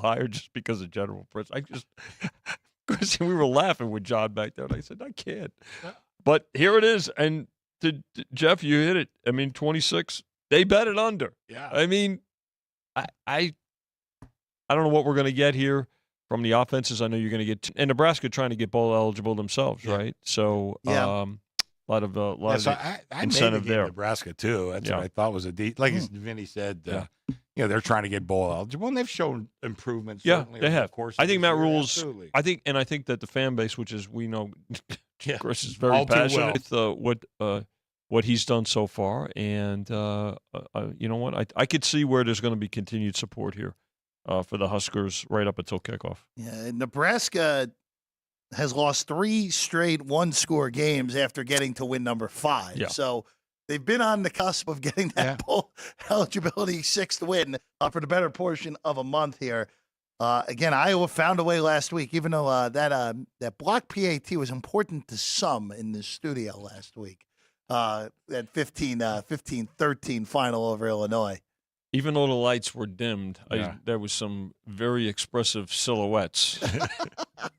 higher just because of general principle. Because we were laughing with John back there, and I said, I can't. But here it is, and Jeff, you hit it. I mean, 26, they bet it under. Yeah. I mean, I don't know what we're going to get here from the offenses. I know you're going to get – and Nebraska trying to get bowl eligible themselves, right? So a lot of incentive there. Nebraska, too. That's what I thought was like Vinny said, they're trying to get bowl eligible, and they've shown improvement. Yeah, they have. Of course, I think Matt Rule's absolutely. I think that the fan base, which is we know Chris is very passionate with what he's done so far, and you know what? I could see where there's going to be continued support here for the Huskers right up until kickoff. Yeah, Nebraska has lost 3 straight one-score games after getting to win number 5. Yeah. So they've been on the cusp of getting that bowl eligibility 6th win for the better portion of a month here. Again, Iowa found a way last week, even though that block PAT was important to some in the studio last week. That 15-13 final over Illinois. Even though the lights were dimmed, there was some very expressive silhouettes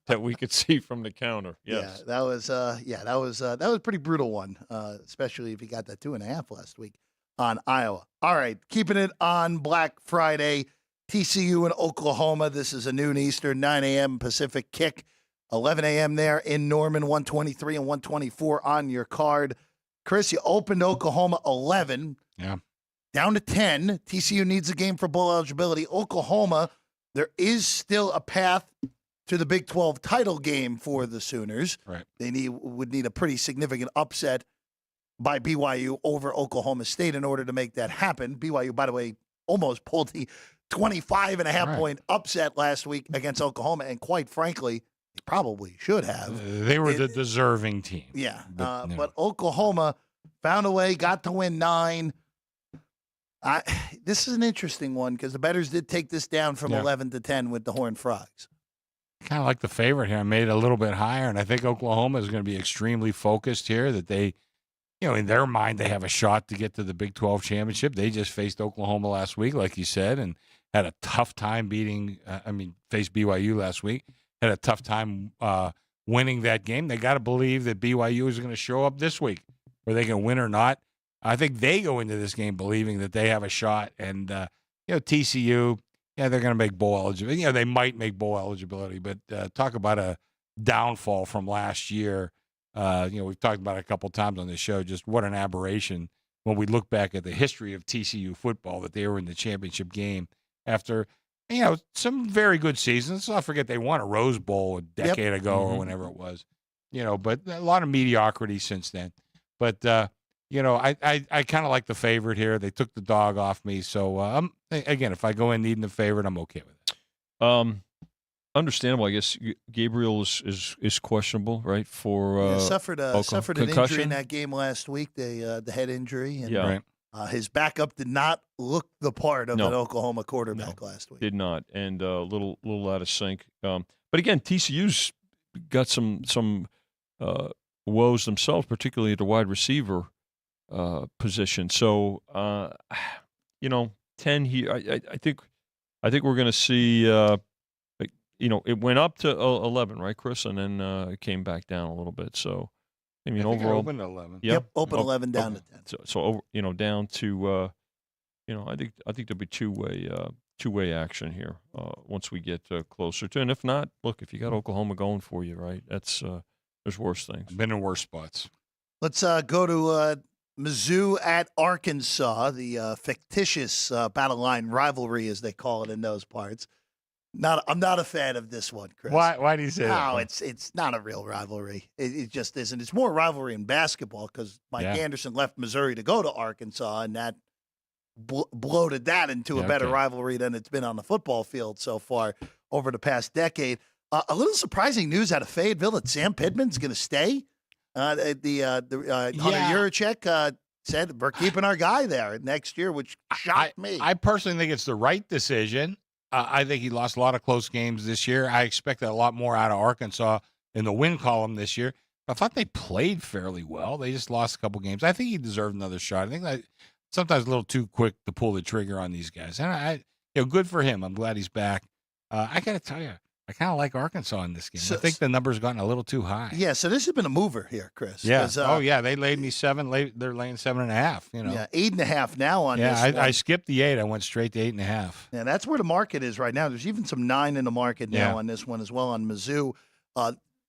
that we could see from the counter. Yes. Yeah, that was a pretty brutal one, especially if you got that 2.5 last week on Iowa. All right, keeping it on Black Friday, TCU and Oklahoma. This is a noon Eastern, 9 a.m. Pacific kick, 11 a.m. there in Norman, 123 and 124 on your card. Chris, you opened Oklahoma 11. Yeah. Down to 10. TCU needs a game for bowl eligibility. Oklahoma, there is still a path to the Big 12 title game for the Sooners. Right. They would need a pretty significant upset by BYU over Oklahoma State in order to make that happen. BYU, by the way, almost pulled the 25.5 point upset last week against Oklahoma, and quite frankly, they probably should have. They were the deserving team. Yeah. But Oklahoma found a way, got to win 9. This is an interesting one because the bettors did take this down from 11 to 10 with the Horned Frogs. Kind of like the favorite here. I made it a little bit higher, and I think Oklahoma is going to be extremely focused here that they, in their mind, they have a shot to get to the Big 12 championship. They just faced Oklahoma last week, like you said, and had a tough time faced BYU last week, had a tough time winning that game. They got to believe that BYU is going to show up this week, whether they can win or not. I think they go into this game believing that they have a shot, and TCU, they're going to make bowl eligibility. They might make bowl eligibility, but talk about a downfall from last year. We've talked about it a couple times on this show. Just what an aberration when we look back at the history of TCU football that they were in the championship game after some very good seasons. So I forget they won a Rose Bowl a decade ago or whenever it was. But a lot of mediocrity since then. But I kind of like the favorite here. They took the dog off me. So, again, if I go in needing the favorite, I'm okay with it. Understandable. I guess Gabriel is questionable, right? For suffered an injury in that game last week, the head injury. And, right. His backup did not look the part of an Oklahoma quarterback last week. Did not, and a little out of sync. But again, TCU's got some woes themselves, particularly at the wide receiver position. So 10 here. I think we're going to see. It went up to 11, right, Chris, and then it came back down a little bit. So I mean, overall, open 11. Yep, open 11 down to 10. So down to I think there'll be two-way action here once we get closer to. And if not, look, if you got Oklahoma going for you, right? That's there's worse things. Been in worse spots. Let's go to Mizzou at Arkansas, the fictitious battle line rivalry, as they call it in those parts. I'm not a fan of this one, Chris. Why do you say that? No, it's not a real rivalry. It just isn't. It's more rivalry in basketball because Mike Anderson left Missouri to go to Arkansas, and that bloated that into a better rivalry than it's been on the football field so far over the past decade. A little surprising news out of Fayetteville that Sam Pittman's going to stay. Hunter Yurachek said we're keeping our guy there next year, which shocked me. I personally think it's the right decision. I think he lost a lot of close games this year. I expected a lot more out of Arkansas in the win column this year. I thought they played fairly well. They just lost a couple games. I think he deserved another shot. I think that sometimes a little too quick to pull the trigger on these guys. And good for him. I'm glad he's back. I got to tell you, I kind of like Arkansas in this game. So- I think the number's gotten a little too high. Yeah, so this has been a mover here, Chris. Yeah. 'cause, Oh, yeah. They laid me 7. They're laying 7.5. You know. Yeah, 8.5 now on Yeah. this one. I skipped the 8. I went straight to 8.5. Yeah, that's where the market is right now. There's even some 9 in the market now Yeah. on this one as well on Mizzou.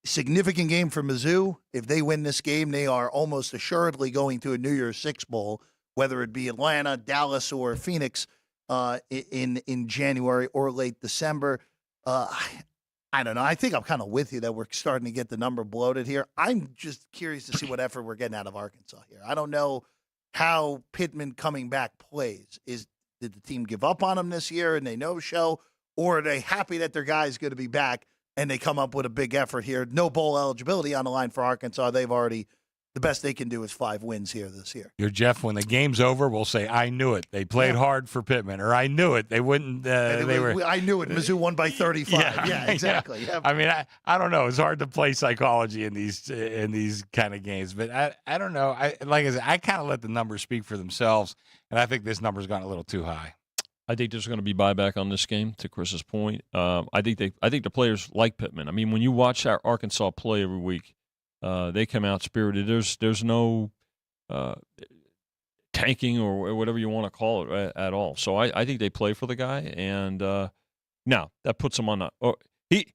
Significant game for Mizzou. If they win this game, they are almost assuredly going to a New Year's Six bowl, whether it be Atlanta, Dallas, or Phoenix in January or late December. I don't know. I think I'm kind of with you that we're starting to get the number bloated here. I'm just curious to see what effort we're getting out of Arkansas here. I don't know how Pittman coming back plays. Did the team give up on him this year and they no-show, or are they happy that their guy's going to be back and they come up with a big effort here? No bowl eligibility on the line for Arkansas. They've already – the best they can do is 5 wins here this year. You're Jeff. When the game's over, we'll say, I knew it. They played hard for Pittman, or I knew it. They wouldn't. I knew it. Mizzou won by 35. Yeah, exactly. Yeah. I mean, I don't know. It's hard to play psychology in these kind of games, but I don't know. Like I said, I kind of let the numbers speak for themselves, and I think this number's gone a little too high. I think there's going to be buyback on this game. To Chris's point, I think the players like Pittman. I mean, when you watch our Arkansas play every week. They come out spirited. There's no tanking or whatever you want to call it at all. So I think they play for the guy, and now that puts him on the.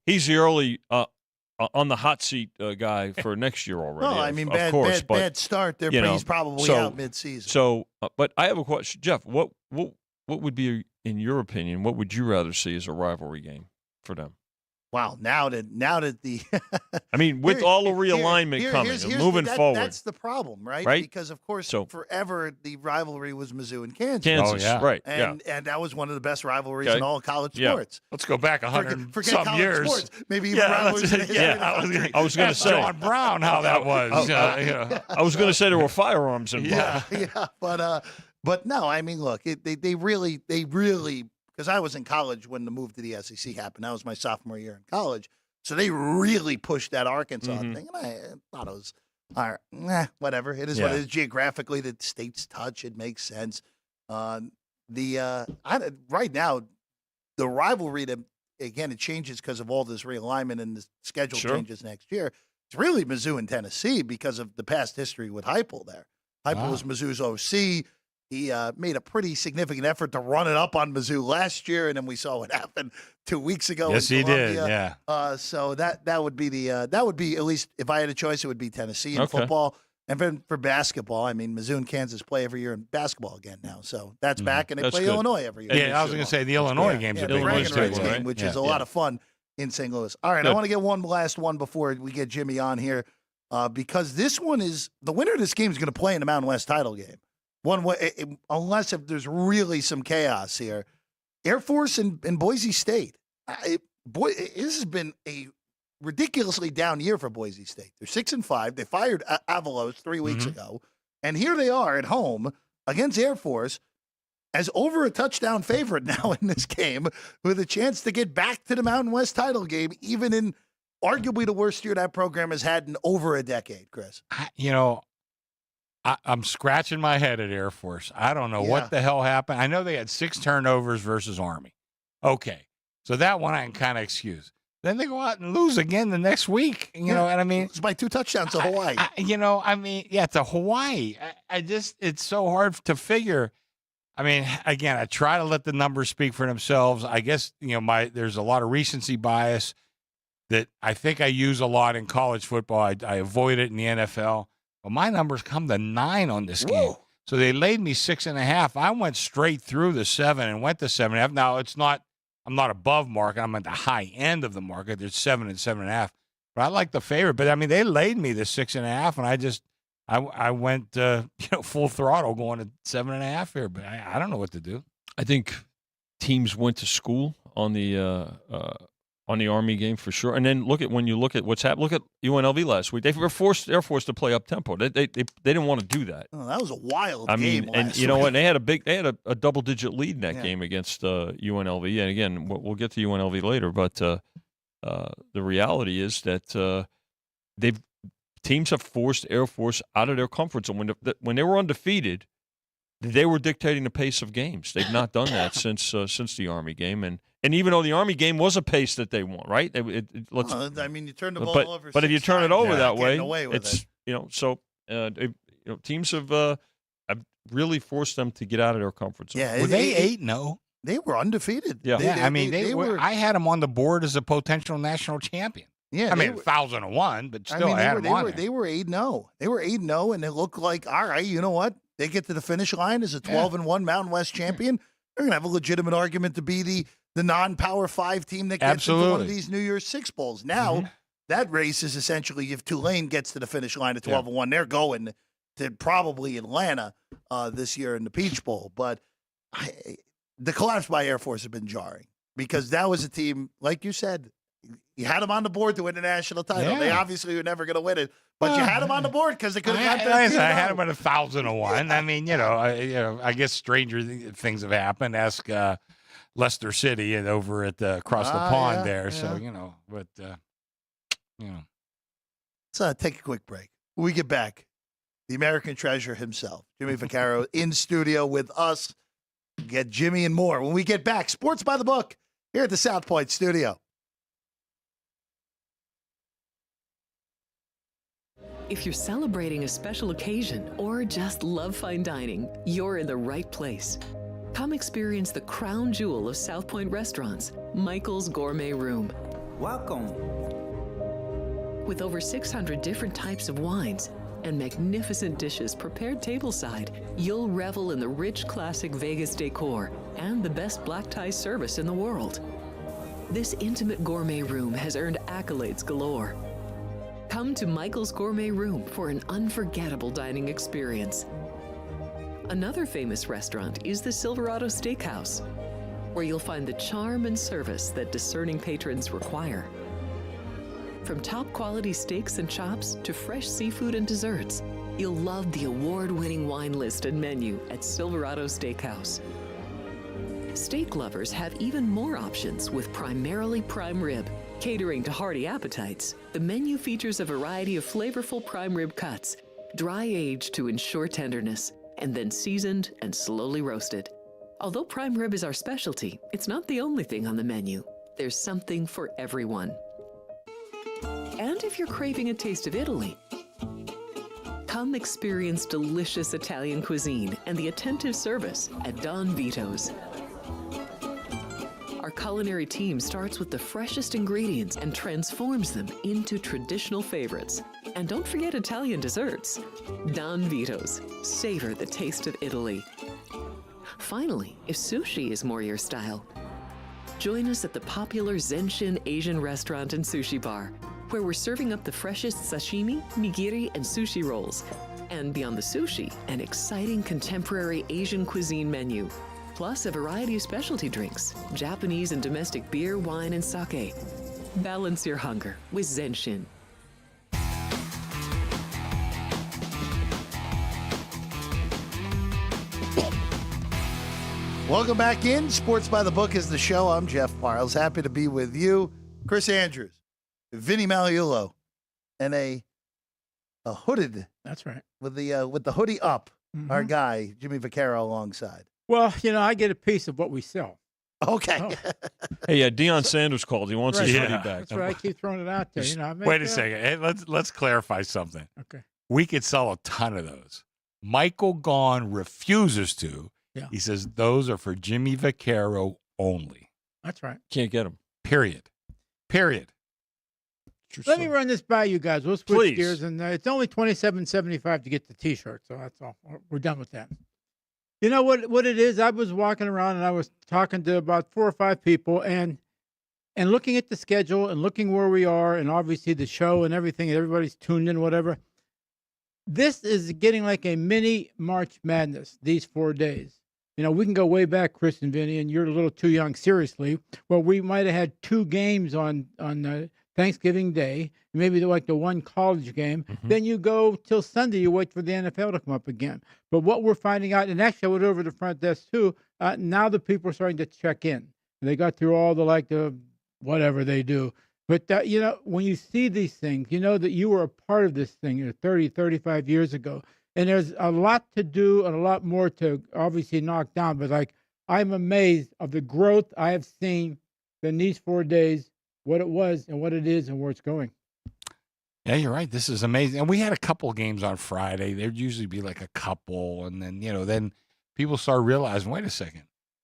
He's the early on the hot seat guy for next year already. No, I mean bad start there, but he's probably out mid-season. So, but I have a question, Jeff. What would be, in your opinion, what would you rather see as a rivalry game for them? Wow, now that the I mean, with all the realignment coming and moving forward. That's the problem, right? Because, of course, forever the rivalry was Mizzou and Kansas. Right. And that was one of the best rivalries in all college sports. Let's go back 100 forget some years. Sports. Maybe even rivalries. I was going to say. John Brown, how that was. I was going to say there were firearms involved. Yeah. But no, I mean, look, they really because I was in college when the move to the SEC happened. That was my sophomore year in college. So they really pushed that Arkansas thing. And I thought it was, all right, whatever. It is what it is. Geographically, the states touch. It makes sense. Right now, the rivalry, again, it changes because of all this realignment and the schedule changes next year. It's really Mizzou and Tennessee because of the past history with Heupel there. Heupel was Mizzou's OC. He made a pretty significant effort to run it up on Mizzou last year, and then we saw what happened 2 weeks ago. Yes, he did. Yeah. So that would be that would be, at least if I had a choice, it would be Tennessee in football. And for basketball, I mean, Mizzou and Kansas play every year in basketball again now. So that's back, and they play Illinois every year. Yeah, I was going to say the Illinois game's a big game, which is a lot of fun in St. Louis. All right, I want to get one last one before we get Jimmy on here, because this one is the winner of this game is going to play in the Mountain West title game. One way, unless if there's really some chaos here, Air Force and Boise State. This has been a ridiculously down year for Boise State. They're 6-5. They fired Avalos 3 weeks ago, and here they are at home against Air Force as over a touchdown favorite now in this game, with a chance to get back to the Mountain West title game, even in arguably the worst year that program has had in over a decade. Chris, I'm scratching my head at Air Force. I don't know what the hell happened. I know they had 6 turnovers versus Army. Okay. So that one I can kind of excuse. Then they go out and lose again the next week. You know what I mean? It's by 2 touchdowns to Hawaii. To Hawaii. It's so hard to figure. I mean, again, I try to let the numbers speak for themselves. I guess, there's a lot of recency bias that I think I use a lot in college football. I avoid it in the NFL. Well, my numbers come to 9 on this game. So they laid me 6.5. I went straight through the 7 and went to 7.5. Now, I'm not above market. I'm at the high end of the market. There's 7 and 7.5. But I like the favorite. But, I mean, they laid me the 6.5, and I went, full throttle going to 7.5 here. But I don't know what to do. I think teams went to school on the Army game for sure. And then when you look at what's happened, look at UNLV last week. They were forced Air Force to play up tempo. They didn't want to do that. Oh, that was a wild game. And you know what? They had a double digit lead in that game against UNLV. And again, we'll get to UNLV later. But the reality is that teams have forced Air Force out of their comfort zone. When they were undefeated, they were dictating the pace of games. They've not done that since the Army game, and And even though the Army game was a pace that they won, right? Let's, I mean, you turn the ball over. But if you turn it over that way, it's so teams have really forced them to get out of their comfort zone. Yeah, were they 8-0? They were undefeated. Yeah, they were. I had them on the board as a potential national champion. Yeah, I mean 1,001, but still, I had them on there. They were 8-0. They were 8-0, and it looked like, all right, you know what? They get to the finish line as a 12-1 Mountain West champion. They're going to have a legitimate argument to be the non-Power 5 team that gets into one of these New Year's Six Bowls. Now, that race is essentially if Tulane gets to the finish line at 12-1, they're going to probably Atlanta this year in the Peach Bowl. But the collapse by Air Force has been jarring because that was a team, like you said, you had them on the board to win the national title. Yeah. They obviously were never going to win it, but you had them on the board because they could have got that. I had them at 1,001. I mean, I guess stranger things have happened. Ask Leicester City and over at across the pond there. Yeah. So Let's take a quick break. When we get back, the American treasure himself, Jimmy Vaccaro, in studio with us. Get Jimmy and more when we get back. Sports by the Book here at the South Point studio. If you're celebrating a special occasion or just love fine dining, you're in the right place. Come experience the crown jewel of South Point restaurants, Michael's Gourmet Room. Welcome. With over 600 different types of wines and magnificent dishes prepared tableside, you'll revel in the rich classic Vegas decor and the best black tie service in the world. This intimate gourmet room has earned accolades galore. Come to Michael's Gourmet Room for an unforgettable dining experience. Another famous restaurant is the Silverado Steakhouse, where you'll find the charm and service that discerning patrons require. From top quality steaks and chops to fresh seafood and desserts, you'll love the award-winning wine list and menu at Silverado Steakhouse. Steak lovers have even more options with primarily prime rib. Catering to hearty appetites, the menu features a variety of flavorful prime rib cuts, dry-aged to ensure tenderness, and then seasoned and slowly roasted. Although prime rib is our specialty, it's not the only thing on the menu. There's something for everyone. And if you're craving a taste of Italy, come experience delicious Italian cuisine and the attentive service at Don Vito's. Our culinary team starts with the freshest ingredients and transforms them into traditional favorites. And don't forget Italian desserts. Don Vito's. Savor the taste of Italy. Finally, if sushi is more your style, join us at the popular Zenshin Asian restaurant and sushi bar, where we're serving up the freshest sashimi, nigiri, and sushi rolls. And beyond the sushi, an exciting contemporary Asian cuisine menu. Plus a variety of specialty drinks, Japanese and domestic beer, wine, and sake. Balance your hunger with Zenshin. Welcome back in. Sports by the Book is the show. I'm Jeff Parles. Happy to be with you. Chris Andrews, Vinny Magliulo, and a hooded. That's right. With the hoodie up, our guy, Jimmy Vaccaro, alongside. Well, I get a piece of what we sell. Okay. Oh. Hey, Deion Sanders called. He wants his hoodie back. That's right. I keep throwing it out there. Wait a second. Hey, let's clarify something. Okay. We could sell a ton of those. Michael Gaughan refuses to. Yeah. He says those are for Jimmy Vaccaro only. That's right. Can't get them. Period. Let me run this by you guys. We'll switch gears, and it's only $27.75 to get the T-shirt. So that's all. We're done with that. You know what it is? I was walking around and I was talking to about 4 or 5 people and looking at the schedule and looking where we are and obviously the show and everything. Everybody's tuned in, whatever. This is getting like a mini March Madness, these 4 days. We can go way back, Chris and Vinny, and you're a little too young, seriously. Well, we might have had 2 games on Thanksgiving Day, maybe like the one college game. Then you go till Sunday, you wait for the NFL to come up again. But what we're finding out, and actually I went over to the front desk too, now the people are starting to check in. They got through all the whatever they do. But, when you see these things, you know that you were a part of this thing 30, 35 years ago. And there's a lot to do and a lot more to obviously knock down. But I'm amazed of the growth I have seen than these 4 days, what it was and what it is and where it's going. Yeah, you're right. This is amazing. And we had a couple games on Friday. There'd usually be like a couple. And then, then people start realizing, wait a second,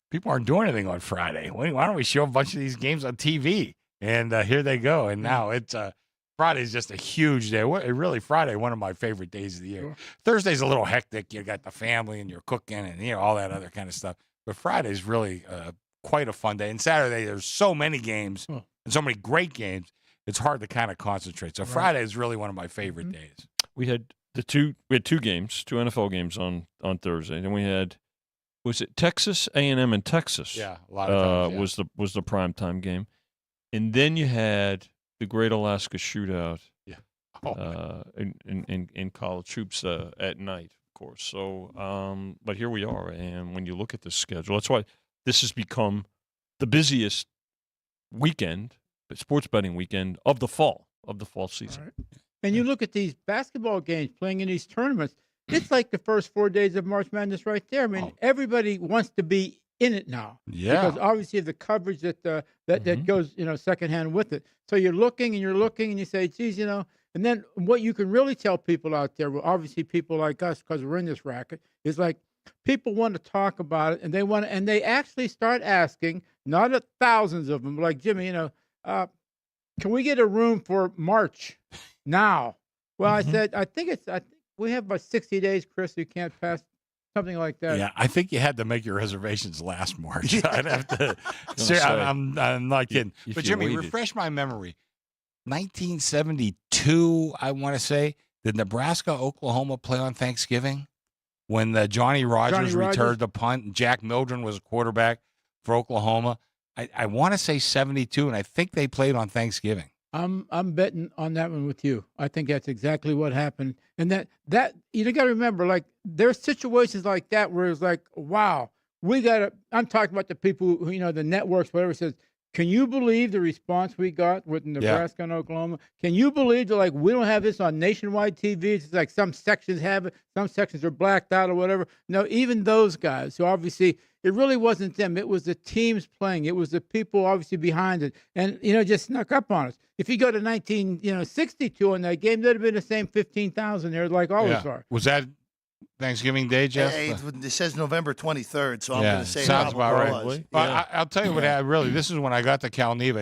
people aren't doing anything on Friday. Why don't we show a bunch of these games on TV? And here they go. And now it's Friday's just a huge day. Really, Friday, one of my favorite days of the year. Sure. Thursday's a little hectic. You got the family and you're cooking and, all that other kind of stuff. But Friday's really quite a fun day. And Saturday, there's so many games and so many great games. It's hard to kind of concentrate. So Friday is really one of my favorite days. We had two games, two NFL games on Thursday. Then we had, was it Texas A&M in Texas? Yeah, a lot of times, was the primetime game. And then you had the Great Alaska Shootout in college hoops at night, of course. So, but here we are. And when you look at the schedule, that's why this has become the busiest weekend, sports betting weekend of the fall season. Right. And you look at these basketball games playing in these tournaments, it's like the first 4 days of March Madness right there. I mean, everybody wants to be in it now. Yeah. Because obviously the coverage that goes, secondhand with it. So you're looking and you say, geez, and then what you can really tell people out there, well, obviously people like us, because we're in this racket, is like people want to talk about it and they actually start asking, not thousands of them, like Jimmy, can we get a room for March now? Well, I said, I think we have about 60 days, Chris. You can't pass something like that. Yeah, I think you had to make your reservations last March. I'd have to. I'm not kidding. But Jimmy, refresh my memory. 1972, I want to say, did Nebraska, Oklahoma play on Thanksgiving when Johnny Rogers returned the punt and Jack Mildren was a quarterback for Oklahoma? I want to say 72, and I think they played on Thanksgiving. I'm betting on that one with you. I think that's exactly what happened. And that you got to remember, like, there's situations like that where it's like, wow, I'm talking about the people who, the networks, whatever, says, can you believe the response we got with Nebraska and Oklahoma? Can you believe that, like, we don't have this on nationwide TV? It's like some sections have it, some sections are blacked out or whatever. No, even those guys. So obviously, it really wasn't them. It was the teams playing. It was the people obviously behind it, and just snuck up on us. If you go to 1962 on that game, that'd have been the same 15,000 there, like always are. Was that Thanksgiving Day, Jeff? It says November 23rd, so I'm going to say sounds about right. Yeah. I'll tell you what happened. Really, this is when I got to Cal Neva,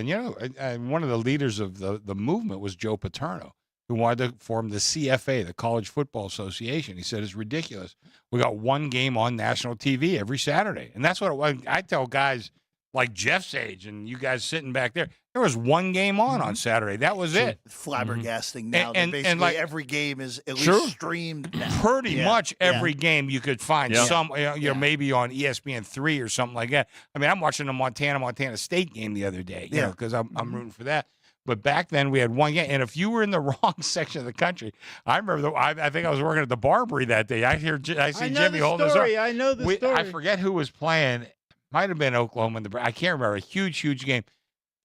and one of the leaders of the movement was Joe Paterno, who wanted to form the CFA, the College Football Association. He said it's ridiculous. We got one game on national TV every Saturday, and that's what I tell guys like Jeff's age and you guys sitting back there. There was one game on Saturday. That was it. Flabbergasting now. And basically like, every game is at least streamed now. Pretty much every game you could find some, maybe on ESPN3 or something like that. I mean, I'm watching the Montana State game the other day, because I'm rooting for that. But back then we had one game, and if you were in the wrong section of the country, I remember. I think I was working at the Barbary that day. I see Jimmy holding his arm. I know the story. I forget who was playing. Might have been Oklahoma. I can't remember. A huge game.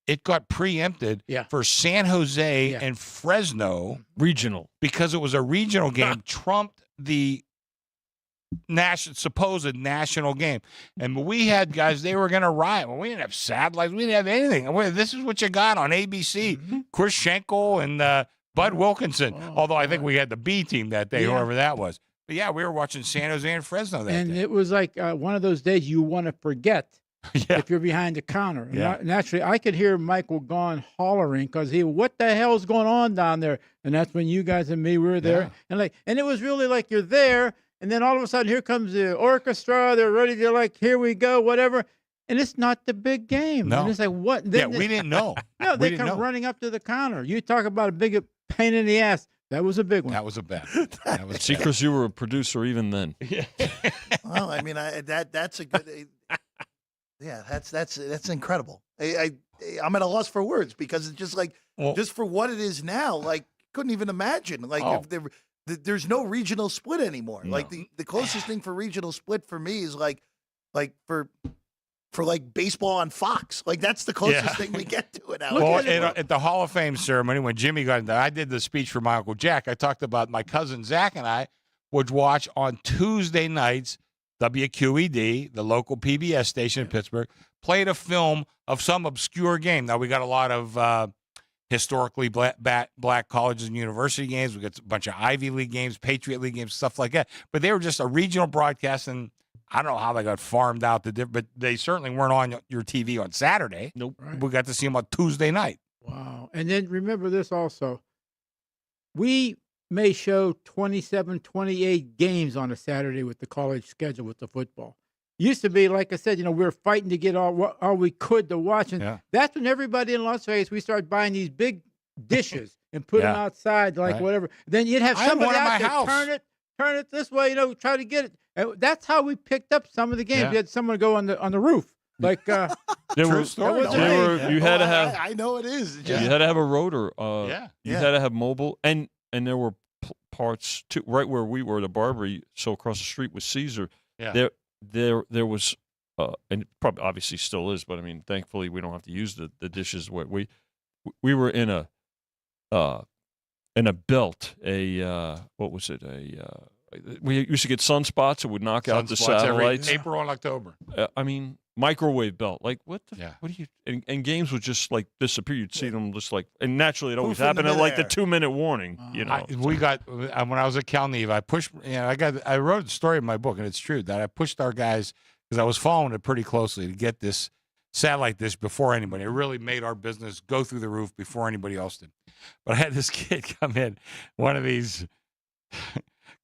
It got preempted for San Jose and Fresno regional because it was a regional game. Trumped the supposed national game, and we had guys. They were going to riot. Well, we didn't have satellites. We didn't have anything. This is what you got on ABC. Chris Schenkel and Bud Wilkinson. Although I think we had the B team that day, whoever that was. But we were watching San Jose and Fresno that day. And it was like one of those days you want to forget if you're behind the counter. Naturally, I could hear Michael Gahn hollering because what the hell's going on down there? And that's when you guys and me were there. And it was really like you're there, and then all of a sudden here comes the orchestra. They're ready to here we go, whatever. And it's not the big game. No. And it's like, what? We didn't know. No, they come running up to the counter. You talk about a big pain in the ass. That was a big one. That was a bet. See, Chris, you were a producer even then. Well, I mean, that's a good. That's incredible. I'm at a loss for words because it's just like just for what it is now. Like, couldn't even imagine. Like, if there's no regional split anymore. No. Like the closest thing for regional split for me is like for like baseball on Fox. Like, that's the closest thing we get to it now. Well, at the Hall of Fame ceremony, when Jimmy got in there, I did the speech for my Uncle Jack. I talked about my cousin Zach and I would watch on Tuesday nights WQED, the local PBS station in Pittsburgh, played a film of some obscure game. Now, we got a lot of historically black colleges and university games. We got a bunch of Ivy League games, Patriot League games, stuff like that. But they were just a regional broadcast, and I don't know how they got farmed out, but they certainly weren't on your TV on Saturday. Nope. Right. We got to see them on Tuesday night. Wow. And then remember this also. We may show 27, 28 games on a Saturday with the college schedule with the football. Used to be, like I said, we were fighting to get all we could to watch. And that's when everybody in Las Vegas, we started buying these big dishes and put them outside, whatever. Then you'd have somebody out there, turn it this way, try to get it. And that's how we picked up some of the games. Yeah. We had someone go on the roof. Like, True story. You had to have. I know it is. You had to have a rotor. You had to have mobile, and there were parts too, right where we were, the Barbary. So across the street was Caesar. Yeah. There was, and probably obviously still is, but I mean, thankfully we don't have to use the dishes. We were in a belt. What was it? We used to get sunspots. It would knock out the satellites. April and October. I mean, microwave belt. Like what? What do you? And games would just like disappear. You'd see them just like, and naturally it always happened at like the 2-minute warning. We got when I was at Cal Neve, I pushed. I wrote a story in my book, and it's true that I pushed our guys because I was following it pretty closely to get this satellite dish before anybody. It really made our business go through the roof before anybody else did. But I had this kid come in, one of these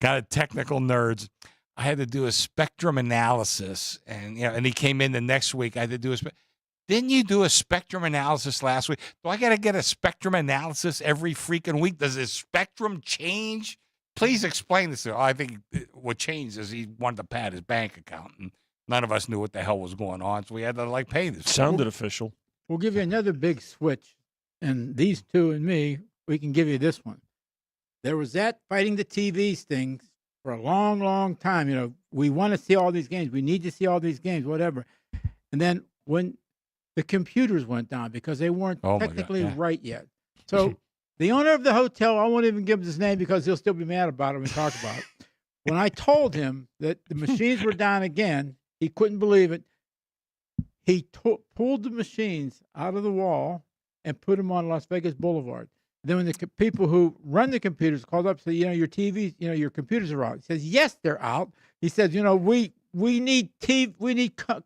kind of technical nerds. I had to do a spectrum analysis, and and he came in the next week. I had to do didn't you do a spectrum analysis last week? Do I got to get a spectrum analysis every freaking week? Does his spectrum change? Please explain this to him. I think what changed is he wanted to pad his bank account, and none of us knew what the hell was going on, so we had to pay this. Sounded official. We'll give you another big switch, and these two and me, we can give you this one. There was that fighting the TVs thing for a long, long time. We want to see all these games. We need to see all these games, whatever. And then when the computers went down because they weren't technically right yet. So the owner of the hotel, I won't even give him his name because he'll still be mad about it when we talk about it. When I told him that the machines were down again, he couldn't believe it. He pulled the machines out of the wall and put them on Las Vegas Boulevard. Then when the people who run the computers called up and said, your TVs, your computers are out. He says, yes, they're out. He says, we need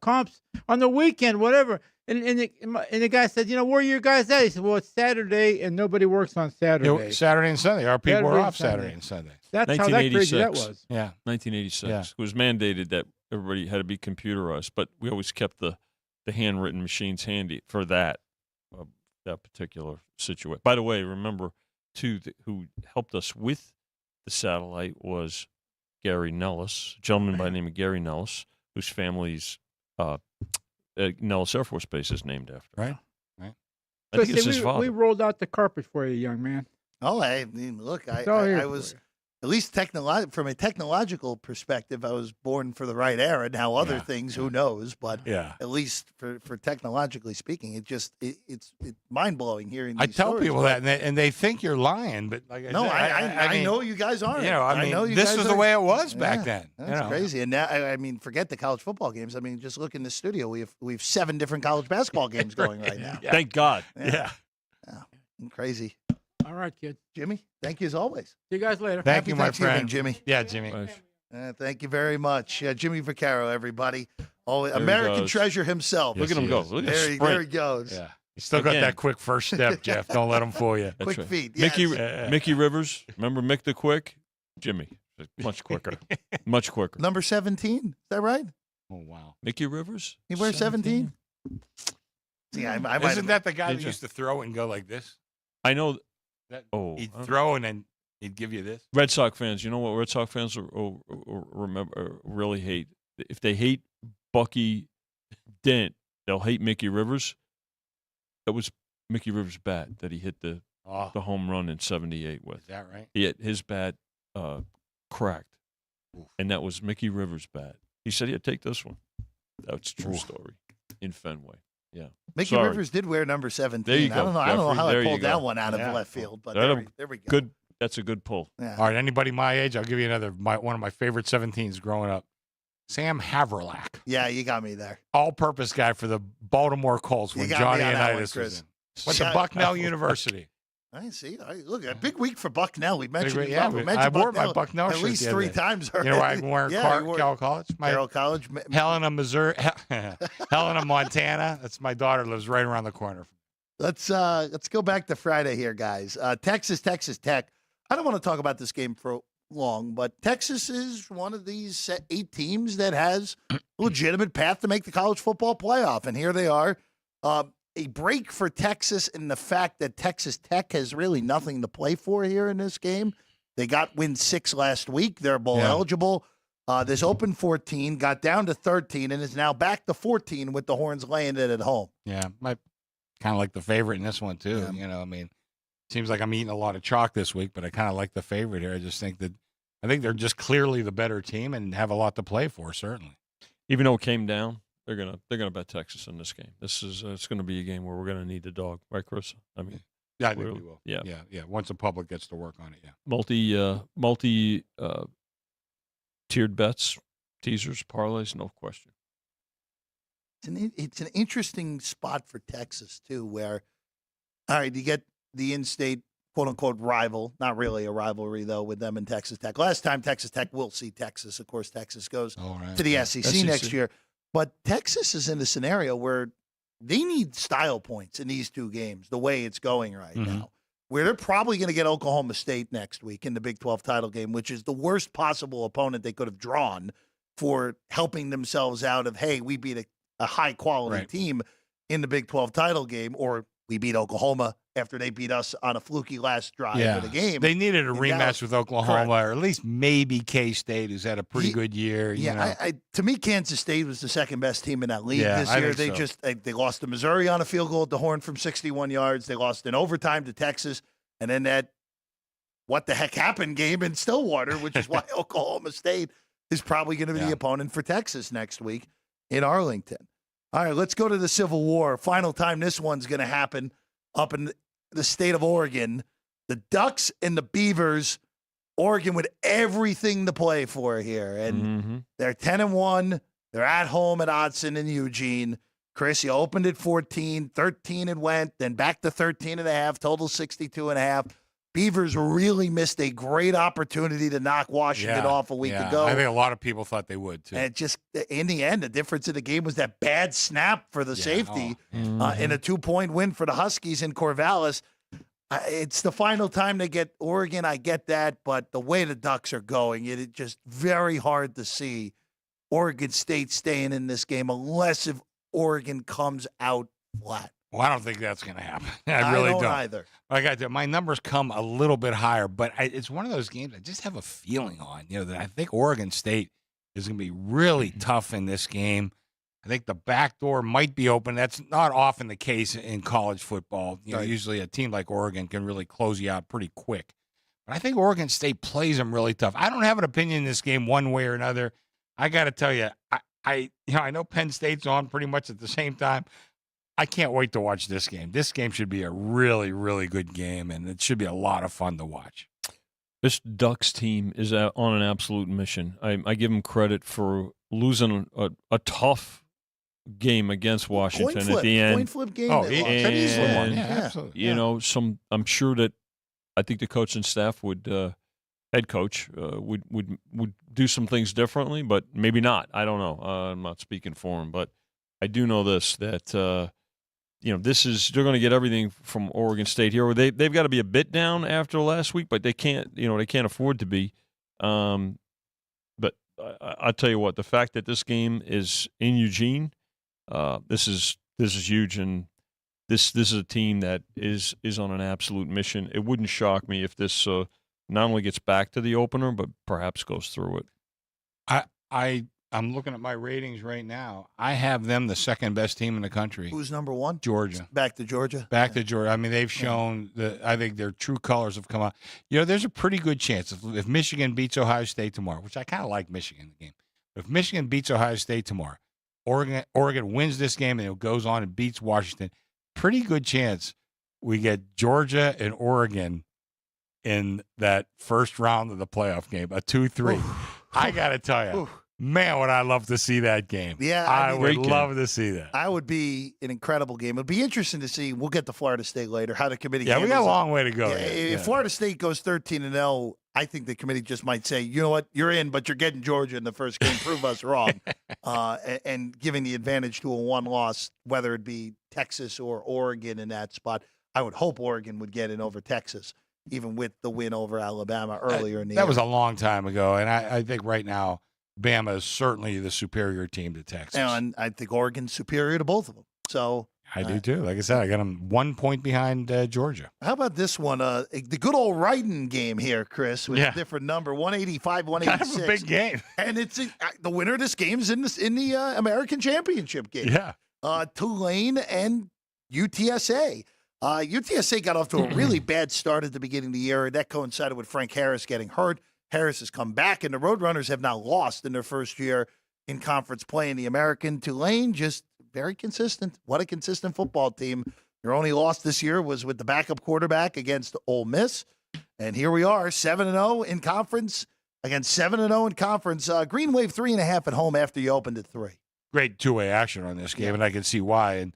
comps on the weekend, whatever. And the guy said, where are your guys at? He said, well, it's Saturday and nobody works on Saturday. Saturday and Sunday. Our people are off Saturday and Sunday. That's how that crazy that was. Yeah. 1986. Yeah. It was mandated that everybody had to be computerized, but we always kept the handwritten machines handy for that particular situation. By the way, remember, too, who helped us with the satellite was Gary Nellis, a gentleman by the name of Gary Nellis, whose family's Nellis Air Force Base is named after. Right. I think it's his father. We rolled out the carpet for you, young man. Oh, I mean, look, I was, at least from a technological perspective, I was born for the right era. Now, other things, who knows? But at least for technologically speaking, it's mind blowing hearing these I tell stories, people that, and they think you're lying, but like I said, I know you guys aren't. I know this was the way it was back then. That's crazy. And now, I mean, forget the college football games. I mean, just look in the studio. We have 7 different college basketball games going right now. Thank God. Yeah. Crazy. All right, kid. Jimmy, thank you as always. See you guys later. Thank you, my friend. Jimmy. Yeah, Jimmy. Thank you very much. Jimmy Vaccaro, everybody. American treasure himself. Look at him go. Look at there he goes. Yeah. You still got that quick first step, Jeff. Don't let him fool you. Quick feet. Yes. Mickey Rivers. Remember Mick the Quick? Jimmy. Much quicker. Much quicker. Number 17. Is that right? Oh, wow. Mickey Rivers? He wears 17? See, Isn't that the guy that used to throw and go like this? I know. He'd throw and then he'd give you this. Red Sox fans, you know what Red Sox fans really hate? If they hate Bucky Dent, they'll hate Mickey Rivers. That was Mickey Rivers' bat that he hit the home run in '78 with. Is that right? His bat cracked, and that was Mickey Rivers' bat. He said, "Yeah, take this one." That's a true story in Fenway. Yeah, Mickey Rivers did wear number 17. There you go. I don't know how I pulled that one out of left field, but there we go. Good. That's a good pull. Yeah. All right, anybody my age, I'll give you one of my favorite 17s growing up. Sam Haverlack. Yeah, you got me there. All-purpose guy for the Baltimore Colts when Johnny Unitas was in. Went to Bucknell University. I see. Look, a big week for Bucknell. We mentioned it. I wore my Bucknell at shirt least 3 times already. You know why I'm wearing Carroll College? Carroll College. Helena, Missouri. Helena, Montana. That's my daughter lives right around the corner. Let's go back to Friday here, guys. Texas Tech. I don't want to talk about this game for long, but Texas is one of these 8 teams that has a legitimate path to make the college football playoff, and here they are. A break for Texas in the fact that Texas Tech has really nothing to play for here in this game. They got win 6 last week. They're bowl eligible. This opened 14, got down to 13, and is now back to 14 with the Horns laying it at home. Yeah, kind of like the favorite in this one too. Yeah. You know, I mean, seems like I'm eating a lot of chalk this week, but I kind of like the favorite here. I think they're just clearly the better team and have a lot to play for. Certainly, even though it came down. They're gonna bet Texas in this game. This is it's gonna be a game where we're gonna need the dog, right, Chris? I mean, yeah, I think we will. Yeah. Once the public gets to work on it, multi tiered bets, teasers, parlays, no question. It's an interesting spot for Texas too, where all right, you get the in-state quote unquote rival, not really a rivalry though, with them and Texas Tech. Last time Texas Tech will see Texas. Of course, Texas goes to the SEC next year. But Texas is in a scenario where they need style points in these 2 games, the way it's going right now, where they're probably going to get Oklahoma State next week in the Big 12 title game, which is the worst possible opponent they could have drawn for helping themselves out of, hey, we beat a high-quality team in the Big 12 title game, or we beat Oklahoma after they beat us on a fluky last drive of the game. They needed a rematch with Oklahoma, or at least maybe K-State, who's had a pretty good year. To me, Kansas State was the second best team in that league this year. They lost to Missouri on a field goal at the Horn from 61 yards. They lost in overtime to Texas, and then that what the heck happened game in Stillwater, which is why Oklahoma State is probably going to be the opponent for Texas next week in Arlington. All right, let's go to the Civil War. Final time this one's going to happen up in the state of Oregon. The Ducks and the Beavers, Oregon with everything to play for here. And they're 10-1. They're at home at Autzen in Eugene. Chris, you opened at 14, 13 it went, then back to 13.5, total 62.5. Beavers really missed a great opportunity to knock Washington off a week ago. I think a lot of people thought they would, too. And just in the end, the difference in the game was that bad snap for the safety in a 2-point win for the Huskies in Corvallis. It's the final time they get Oregon. I get that, but the way the Ducks are going, it's just very hard to see Oregon State staying in this game unless if Oregon comes out flat. Well, I don't think that's going to happen. I really don't either. Like I said, my numbers come a little bit higher, but it's one of those games I just have a feeling on, that I think Oregon State is going to be really tough in this game. I think the back door might be open. That's not often the case in college football. Usually a team like Oregon can really close you out pretty quick. But I think Oregon State plays them really tough. I don't have an opinion in this game one way or another. I got to tell you, I know Penn State's on pretty much at the same time. I can't wait to watch this game. This game should be a really, really good game, and it should be a lot of fun to watch. This Ducks team is on an absolute mission. I give them credit for losing a tough game against Washington at the end. Coin flip game. Absolutely. I'm sure that I think the coaching staff would, head coach would do some things differently, but maybe not. I don't know. I'm not speaking for him, but I do know this that. They're going to get everything from Oregon State here. They've got to be a bit down after last week, but they can't afford to be. But I'll tell you what, the fact that this game is in Eugene, this is huge, and this is a team that is on an absolute mission. It wouldn't shock me if this not only gets back to the opener, but perhaps goes through it. I'm looking at my ratings right now. I have them the second best team in the country. Who's number one? Georgia. Back to Georgia? Back to Georgia. I mean, they've shown I think their true colors have come out. There's a pretty good chance if Michigan beats Ohio State tomorrow, which I kind of like Michigan in the game. If Michigan beats Ohio State tomorrow, Oregon wins this game and it goes on and beats Washington, pretty good chance we get Georgia and Oregon in that first round of the playoff game, a 2-3. I got to tell you. Man, would I love to see that game. Yeah, I would great love to see that. I would be an incredible game. It'd be interesting to see. We'll get to Florida State later. How the committee. Yeah, we got a long way to go. Yeah, if Florida State goes 13-0, I think the committee just might say, you know what, you're in, but you're getting Georgia in the first game. Prove us wrong, and giving the advantage to a one loss, whether it be Texas or Oregon in that spot. I would hope Oregon would get in over Texas, even with the win over Alabama earlier in the year. That was a long time ago, and I think right now Bama is certainly the superior team to Texas. And I think Oregon's superior to both of them. So I do too. Like I said, I got them 1 point behind Georgia. how about this one? The good old Wrighton game here, Chris, with a different number, 185, 186. Kind of a big game. And it's the winner of this game is in the American Championship game. Yeah. Tulane and UTSA. UTSA got off to a really bad start at the beginning of the year. That coincided with Frank Harris getting hurt. Harris has come back, and the Roadrunners have now lost in their first year in conference play in the American. Tulane just very consistent. What a consistent football team. Their only loss this year was with the backup quarterback against Ole Miss. And here we are, 7-0 in conference against 7-0 in conference. Green Wave 3.5 at home after you opened at 3. Great two-way action on this game, and I can see why. And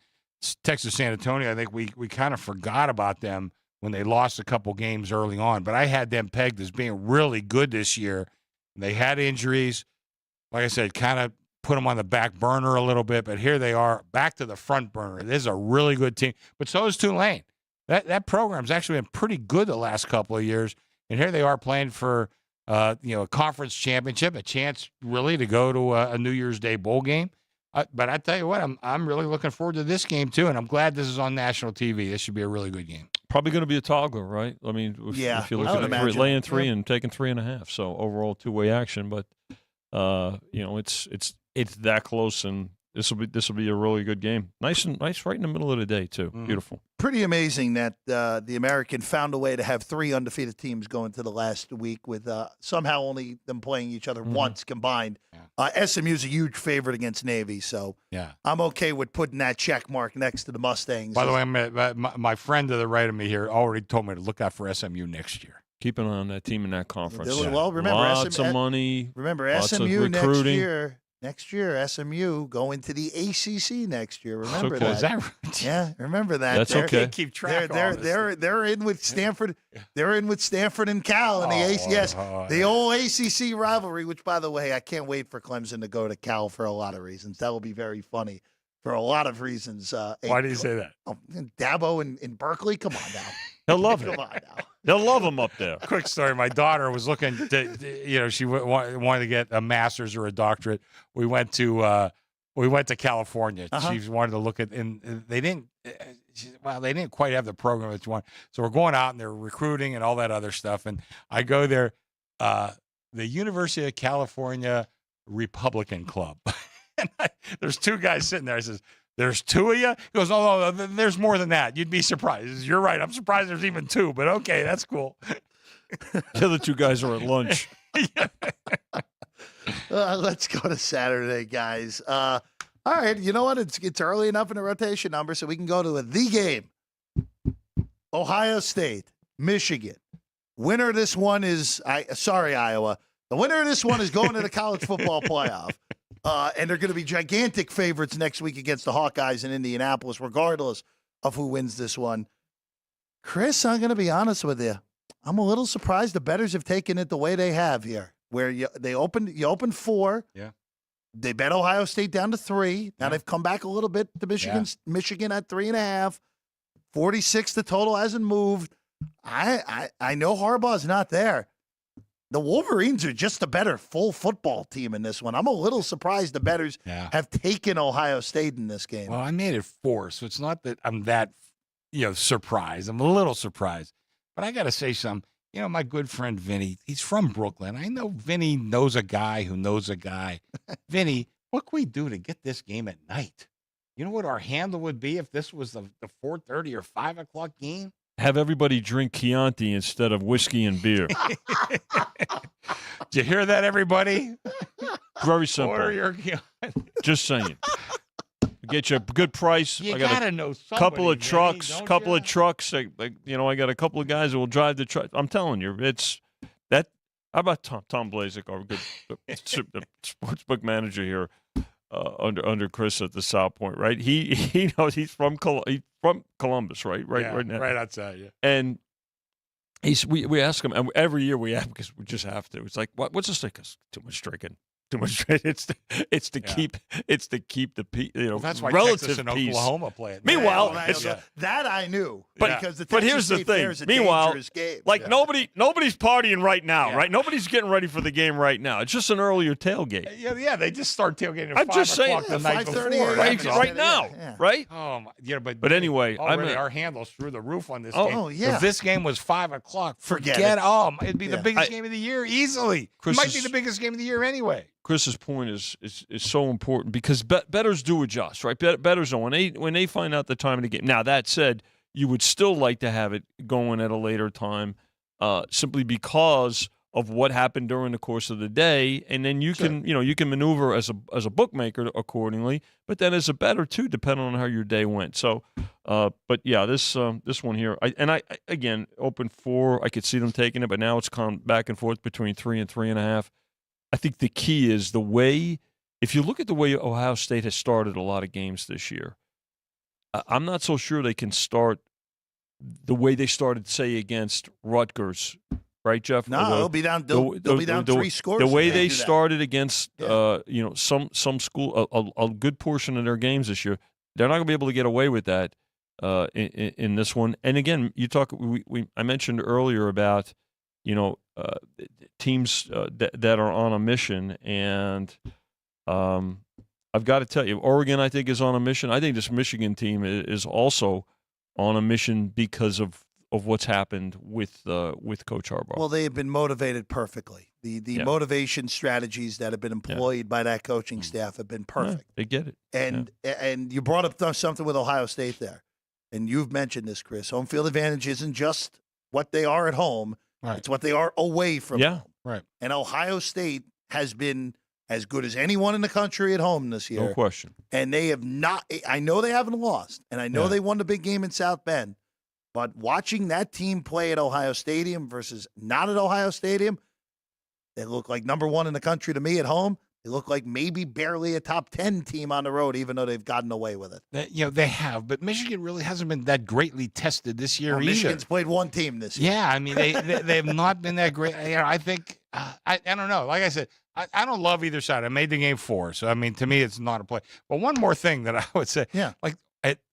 Texas San Antonio, I think we kind of forgot about them when they lost a couple games early on. But I had them pegged as being really good this year. They had injuries. Like I said, kind of put them on the back burner a little bit. But here they are, back to the front burner. This is a really good team. But so is Tulane. That program's actually been pretty good the last couple of years. And here they are playing for a conference championship, a chance really to go to a New Year's Day bowl game. But I tell you what, I'm really looking forward to this game too, and I'm glad this is on national TV. This should be a really good game. Probably going to be a toggler, right? I mean, if you look at it, laying 3 and taking 3.5, so overall two-way action. But it's that close, and this will be a really good game. Nice right in the middle of the day too. Beautiful. Pretty amazing that the American found a way to have 3 undefeated teams going to the last week with somehow only them playing each other once combined. SMU's a huge favorite against Navy, so I'm okay with putting that check mark next to the Mustangs. By the way, my friend to the right of me here already told me to look out for SMU next year. Keep an eye on that team in that conference. Well, remember, lots of money. Remember, lots SMU of next recruiting. Next year, SMU going to the ACC next year. Remember okay. that? Is that right? Yeah, remember that. That's okay. Keep track. They're in with Stanford. They're in with Stanford and Cal in the ACC. The old ACC rivalry. Which, by the way, I can't wait for Clemson to go to Cal for a lot of reasons. That will be very funny for a lot of reasons. Why do you say that? Oh, Dabo in Berkeley. Come on now. He'll love it. Come on now. They'll love him up there. Quick story. My daughter was looking to, she wanted to get a master's or a doctorate. We went to California. She wanted to look at, and they didn't quite have the program that you want. So we're going out and they're recruiting and all that other stuff. And I go there, the University of California Republican Club. And there's 2 guys sitting there. I says, "There's 2 of you?" He goes, "Oh, there's more than that. You'd be surprised." He says, "You're right. I'm surprised there's even 2, but okay, that's cool." The other 2 guys are at lunch. Let's go to Saturday, guys. All right, you know what? It's early enough in the rotation number, so we can go to the game. Ohio State, Michigan. Winner of this one is Iowa. The winner of this one is going to the college football playoff. And they're going to be gigantic favorites next week against the Hawkeyes in Indianapolis, regardless of who wins this one. Chris, I'm going to be honest with you. I'm a little surprised the bettors have taken it the way they have here, where you opened 4. Yeah. They bet Ohio State down to 3. Now they've come back a little bit to Michigan at 3.5. 46, the total hasn't moved. I know Harbaugh's not there. The Wolverines are just a better full football team in this one. I'm a little surprised the bettors have taken Ohio State in this game. Well, I made it 4, so it's not that I'm that, surprised. I'm a little surprised. But I got to say something. My good friend Vinny, he's from Brooklyn. I know Vinny knows a guy who knows a guy. Vinny, what can we do to get this game at night? You know what our handle would be if this was the 4:30 or 5 o'clock game? Have everybody drink Chianti instead of whiskey and beer. Did you hear that, everybody? Very simple. Order your Chianti. Just saying. Get you a good price. You I got gotta know somebody, couple of trucks. Vinny, Couple of trucks. I got a couple of guys that will drive the truck. I'm telling you, it's that. How about Tom Blazek, our good sportsbook manager here under Chris at the South Point, right? He knows he's from Columbus, right? Right now. Right outside, yeah. And we ask him, and every year we ask because we just have to. It's like, what's the stick? Too much drinking. Too much. It's to keep the that's why relative Texas and peace. Oklahoma play it. Meanwhile, that I knew, but because the but Texas here's the State Fair thing. is a Meanwhile, dangerous game. like nobody's partying right now, Yeah. right? Nobody's getting ready for the game right now. It's just an earlier tailgate. Yeah, they just start tailgating at I'm 5 just saying, o'clock the night 5:30 before. right, Yeah. right now, Yeah. right? Oh, my, yeah, But anyway, already our handles through the roof on this Oh, game. oh, yeah. If this game was 5 o'clock, Forget forget it. it. It'd be the Yeah. biggest game of the year easily. Chris It might be is- the biggest game of the year anyway. Chris's point is so important because bettors do adjust, right? Bettors know when they find out the time of the game. Now that said, you would still like to have it going at a later time, simply because of what happened during the course of the day, and then you can maneuver as a bookmaker accordingly, but then as a bettor too, depending on how your day went. So, but yeah, this one here, I again open 4. I could see them taking it, but now it's gone back and forth between 3 and 3.5. I think the key is the way, if you look at the way Ohio State has started a lot of games this year, I'm not so sure they can start the way they started, say, against Rutgers, right, Jeff? No, they'll be down. They'll be down 3 scores. The way if they do that. started against, some school, a good portion of their games this year, they're not going to be able to get away with that in this one. And again, I mentioned earlier about, teams that are on a mission, and I've got to tell you, Oregon, I think, is on a mission. I think this Michigan team is also on a mission because of what's happened with Coach Harbaugh. Well, they have been motivated perfectly. The motivation strategies that have been employed by that coaching staff have been perfect. They get it. And you brought up something with Ohio State there, and you've mentioned this, Chris. Home field advantage isn't just what they are at home. Right. It's what they are away from home. Right. And Ohio State has been as good as anyone in the country at home this year. No question. And they have not – I know they haven't lost, and I know they won the big game in South Bend, but watching that team play at Ohio Stadium versus not at Ohio Stadium, they look like number 1 in the country to me at home. They look like maybe barely a top 10 team on the road, even though they've gotten away with it. They have, but Michigan really hasn't been that greatly tested this year either. Michigan's played one team this year. Yeah, I mean, they have not been that great. I think, I don't know. Like I said, I don't love either side. I made the game 4, so, I mean, to me, it's not a play. But one more thing that I would say,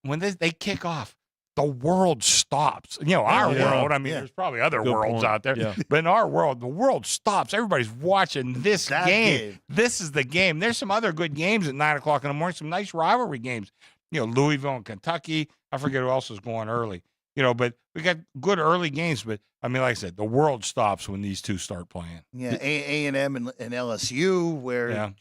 when they kick off, the world stops. Our world, I mean, there's probably other Good worlds point. out there. Yeah. But in our world, the world stops. Everybody's watching this game. This is the game. There's some other good games at 9 o'clock in the morning, some nice rivalry games. Louisville and Kentucky. I forget who else is going early. But we got good early games. But, I mean, like I said, the world stops when these two start playing. Yeah, A&M and LSU, where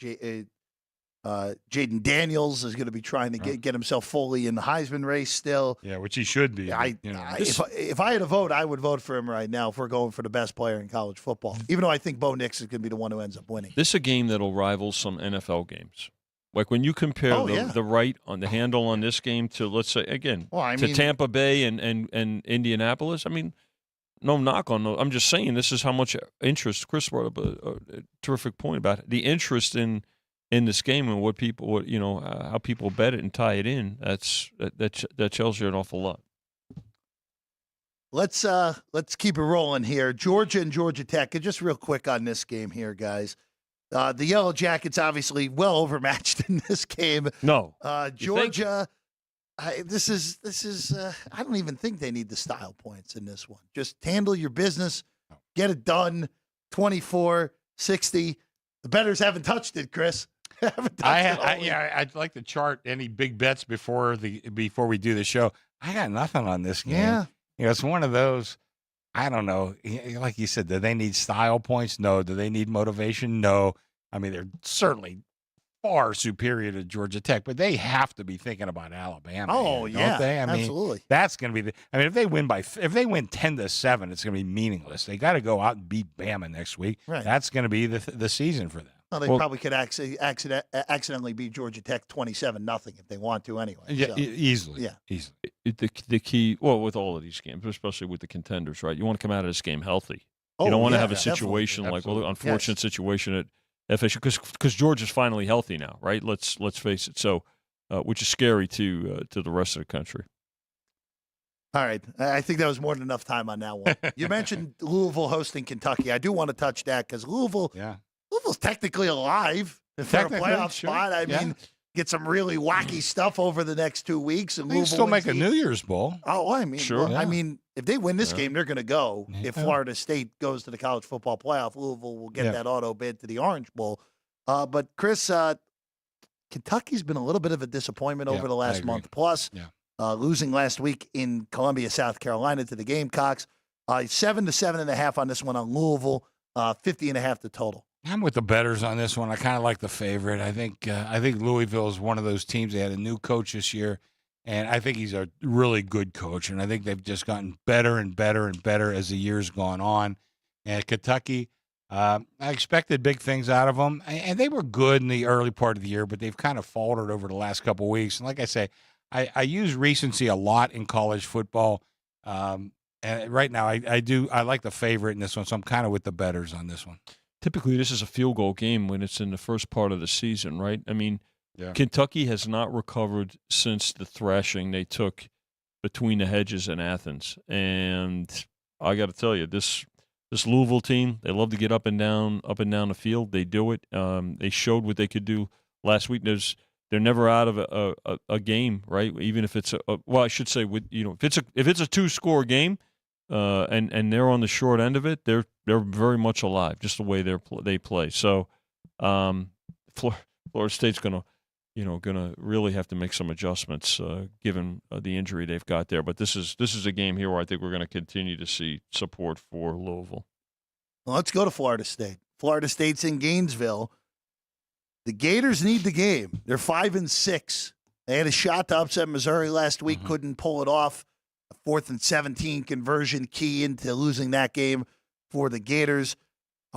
Jaden Daniels is going to be trying to get himself fully in the Heisman race still. Yeah, which he should be. If I had a vote, I would vote for him right now if we're going for the best player in college football, even though I think Bo Nix is going to be the one who ends up winning. This is a game that'll rival some NFL games. Like when you compare the right on the handle on this game to, let's say, again, to Tampa Bay and Indianapolis, I mean, no knock on those. I'm just saying this is how much interest. Chris brought up a terrific point about it. The interest in this game and how people bet it and tie it in. That tells you an awful lot. Let's keep it rolling here. Georgia and Georgia Tech. And just real quick on this game here, guys. The Yellow Jackets obviously well overmatched in this game. No, Georgia. This is. I don't even think they need the style points in this one. Just handle your business, get it done. 24-60. The bettors haven't touched it, Chris. I'd like to chart any big bets before we do the show. I got nothing on this game. Yeah. It's one of those. I don't know. Like you said, do they need style points? No. Do they need motivation? No. I mean, they're certainly far superior to Georgia Tech, but they have to be thinking about Alabama. Oh, don't they? I mean, absolutely. That's going to be if they win 10-7, it's going to be meaningless. They got to go out and beat Bama next week. Right. That's going to be the season for them. Well, they probably could accidentally beat Georgia Tech 27-0 if they want to anyway. Yeah, so. easily. Yeah. Easily. The key, with all of these games, especially with the contenders, right? You want to come out of this game healthy. You don't want to have a definitely. situation like, well, Absolutely. unfortunate situation at FSU because George is finally healthy now, right? Let's face it. So, which is scary to the rest of the country. All right. I think that was more than enough time on that one. You mentioned Louisville hosting Kentucky. I do want to touch that because Louisville's technically alive for a playoff spot. I mean, get some really wacky stuff over the next 2 weeks. And They can Louisville still make a wins New Year's Bowl. Oh, I mean, Sure. well, I mean, if they win this game, they're going to go. Yeah. If Florida State goes to the college football playoff, Louisville will get that auto bid to the Orange Bowl. But Chris, Kentucky's been a little bit of a disappointment over the last month plus. Losing last week in Columbia, South Carolina to the Gamecocks. 7 to 7.5 on this one on Louisville. 50.5 the total. I'm with the bettors on this one. I kind of like the favorite. I think Louisville is one of those teams. They had a new coach this year, and I think he's a really good coach. And I think they've just gotten better and better and better as the year's gone on. And Kentucky, I expected big things out of them, and they were good in the early part of the year, but they've kind of faltered over the last couple of weeks. And like I say, I use recency a lot in college football. And right now, I like the favorite in this one, so I'm kind of with the bettors on this one. Typically, this is a field goal game when it's in the first part of the season, right? I mean, Kentucky has not recovered since the thrashing they took between the hedges in Athens. And I got to tell you, this Louisville team, they love to get up and down the field. They do it. They showed what they could do last week. They're never out of a game, right? Even if it's I should say, if it's a 2-score game, and they're on the short end of it, they're very much alive, just the way they play. So, Florida State's gonna really have to make some adjustments given the injury they've got there. But this is a game here where I think we're going to continue to see support for Louisville. Well, let's go to Florida State. Florida State's in Gainesville. The Gators need the game. They're 5-6. They had a shot to upset Missouri last week, couldn't pull it off. A 4th and 17 conversion key into losing that game for the Gators.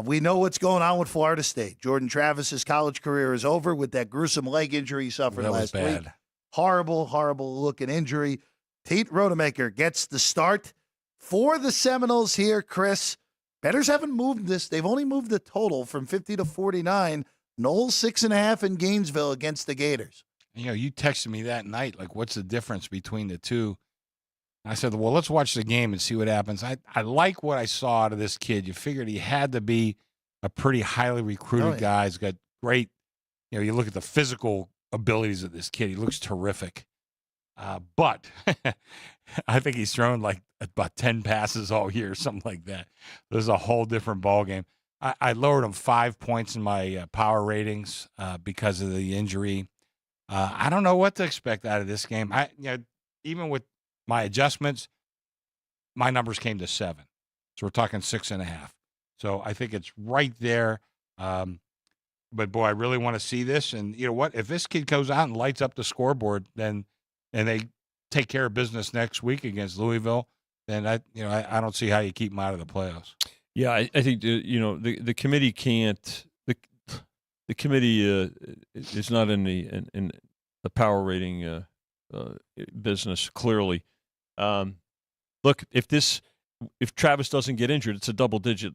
We know what's going on with Florida State. Jordan Travis's college career is over with that gruesome leg injury he suffered last week. Horrible, horrible looking injury. Tate Rodemaker gets the start for the Seminoles here, Chris. Bettors haven't moved this. They've only moved the total from 50 to 49. Knowles 6.5 in Gainesville against the Gators. You texted me that night, like, what's the difference between the two? I said, well, let's watch the game and see what happens. I like what I saw out of this kid. You figured he had to be a pretty highly recruited guy. He's got great, you look at the physical abilities of this kid. He looks terrific. But I think he's thrown like about 10 passes all year, something like that. This is a whole different ball game. I lowered him 5 points in my power ratings because of the injury. I don't know what to expect out of this game. Even with my adjustments, my numbers came to 7. So we're talking 6.5. So I think it's right there. But boy, I really want to see this. And you know what? If this kid goes out and lights up the scoreboard, and they take care of business next week against Louisville, then I don't see how you keep them out of the playoffs. Yeah, I think the committee can't. The committee is not in the power rating business. Clearly, look, if Travis doesn't get injured, it's a double-digit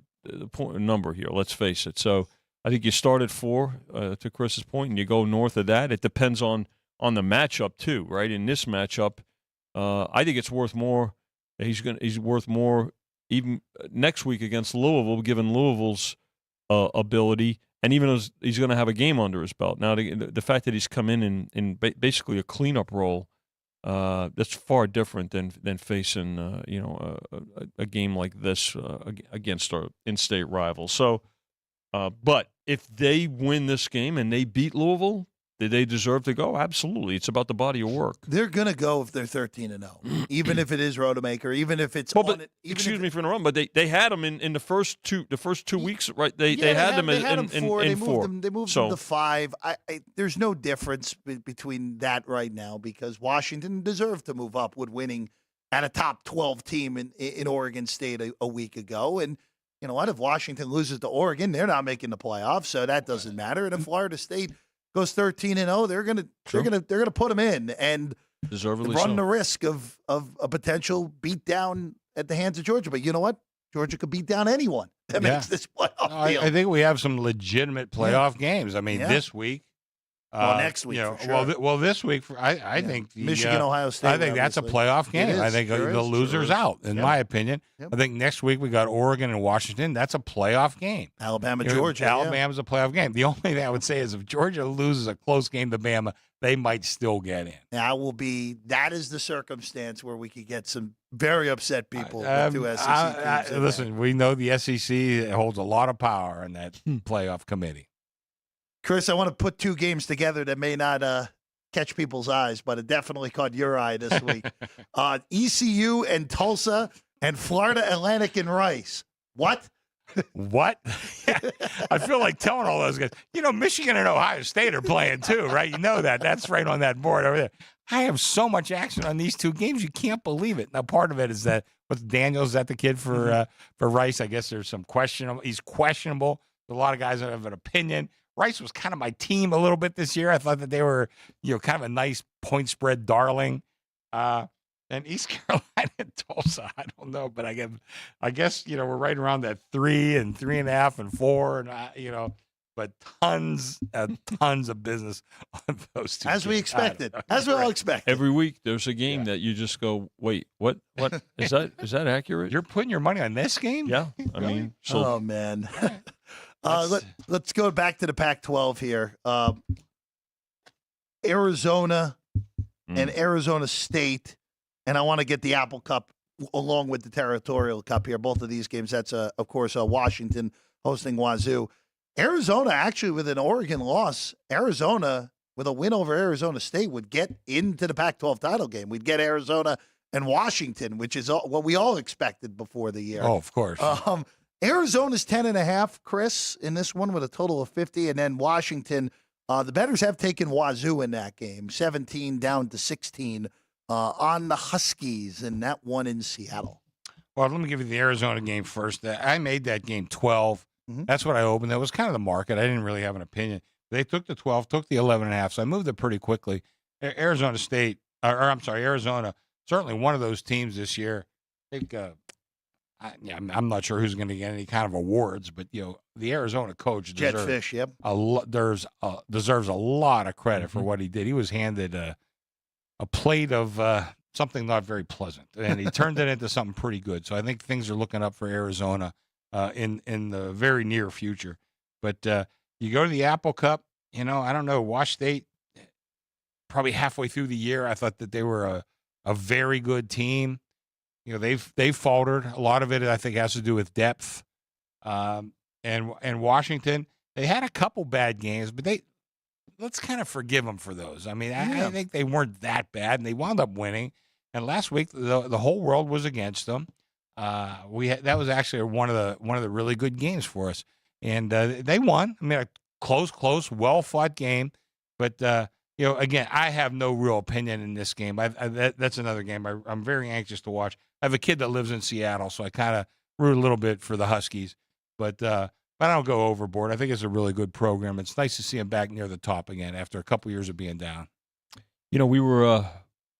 point number here. Let's face it. So I think you start at 4 to Chris's point, and you go north of that. It depends on the matchup too, right? In this matchup, I think it's worth more. He's worth more even next week against Louisville, given Louisville's ability, and even as he's going to have a game under his belt. Now, the fact that he's come in basically a cleanup role, that's far different than facing a game like this against our in-state rivals. So, but if they win this game and they beat Louisville, did they deserve to go? Absolutely. It's about the body of work. They're going to go if they're 13-0, even if it is Rodemaker, even if it's excuse me for interrupting, but they had them in the first two weeks, right? They had them in 4. They moved them to 5. There's no difference between that right now because Washington deserved to move up with winning at a top 12 team in Oregon State a week ago. And you know what? If Washington loses to Oregon, they're not making the playoffs, so that doesn't matter. And if Florida State goes 13-0, they're gonna put them in and deservedly run the risk of a potential beat down at the hands of Georgia. But you know what? Georgia could beat down anyone that makes this playoff field. I think we have some legitimate playoff games. I mean, this week. Next week, for sure. Well, this week, I think Michigan, Ohio State. I think that's a playoff game. I think the loser's out, in my opinion. Yep. I think next week we got Oregon and Washington. That's a playoff game. Alabama, Georgia. Alabama's a playoff game. The only thing I would say is if Georgia loses a close game to Bama, they might still get in. That is the circumstance where we could get some very upset people with two SEC teams. Listen, we know the SEC holds a lot of power in that playoff committee. Chris, I want to put two games together that may not catch people's eyes, but it definitely caught your eye this week. ECU and Tulsa and Florida Atlantic and Rice. What? What? I feel like telling all those guys, Michigan and Ohio State are playing too, right? You know that. That's right on that board over there. I have so much action on these two games. You can't believe it. Now, part of it is that Daniels, is that the kid for Rice? I guess there's some questionable. He's questionable. There's a lot of guys that have an opinion. Rice was kind of my team a little bit this year. I thought that they were, kind of a nice point spread darling. And East Carolina and Tulsa, I don't know, but I guess we're right around that 3 and 3.5 and 4, and but tons of business on those two. As we expected, as we all expected. Every week there's a game that you just go, wait, what is that accurate? You're putting your money on this game? Yeah, I mean, so oh man. Let's go back to the Pac-12 here. Arizona and Arizona State, and I want to get the Apple Cup along with the Territorial Cup here. Both of these games, that's, of course, Washington hosting Wazoo. Arizona, actually, with an Oregon loss, Arizona, with a win over Arizona State, would get into the Pac-12 title game. We'd get Arizona and Washington, which is what we all expected before the year. Oh, of course. Arizona's 10.5, Chris, in this one with a total of 50. And then Washington, the bettors have taken Wazoo in that game, 17 down to 16 on the Huskies, and that one in Seattle. Well, let me give you the Arizona game first. I made that game 12. Mm-hmm. That's what I opened. That was kind of the market. I didn't really have an opinion. They took the 12, took the 11.5, so I moved it pretty quickly. Arizona State, Arizona, certainly one of those teams this year. I think I'm not sure who's going to get any kind of awards, but the Arizona coach deserves deserves a lot of credit for what he did. He was handed a plate of something not very pleasant, and he turned it into something pretty good. So I think things are looking up for Arizona in the very near future. But you go to the Apple Cup, I don't know, Wash State, probably halfway through the year, I thought that they were a very good team. They've faltered. A lot of it, I think, has to do with depth. And Washington, they had a couple bad games, but let's kind of forgive them for those. I mean, I think they weren't that bad, and they wound up winning. And last week, the whole world was against them. That was actually one of the really good games for us, and they won. I mean, a close, well-fought game, but. Again, I have no real opinion in this game. That's another game I'm very anxious to watch. I have a kid that lives in Seattle, so I kind of root a little bit for the Huskies. But I don't go overboard. I think it's a really good program. It's nice to see them back near the top again after a couple years of being down. We were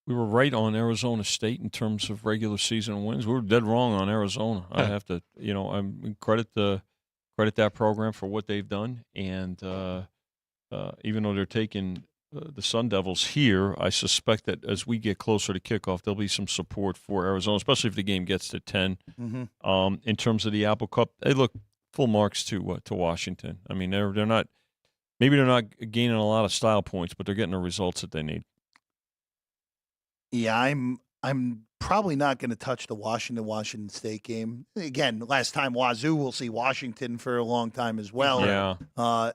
right on Arizona State in terms of regular season wins. We were dead wrong on Arizona. I have to, I credit that program for what they've done, and even though they're taking the Sun Devils here, I suspect that as we get closer to kickoff, there'll be some support for Arizona, especially if the game gets to 10. Mm-hmm. In terms of the Apple Cup, they look full marks to Washington. I mean, they're not gaining a lot of style points, but they're getting the results that they need. Yeah, I'm probably not going to touch the Washington State game again. Last time Wazoo will see Washington for a long time as well. Yeah.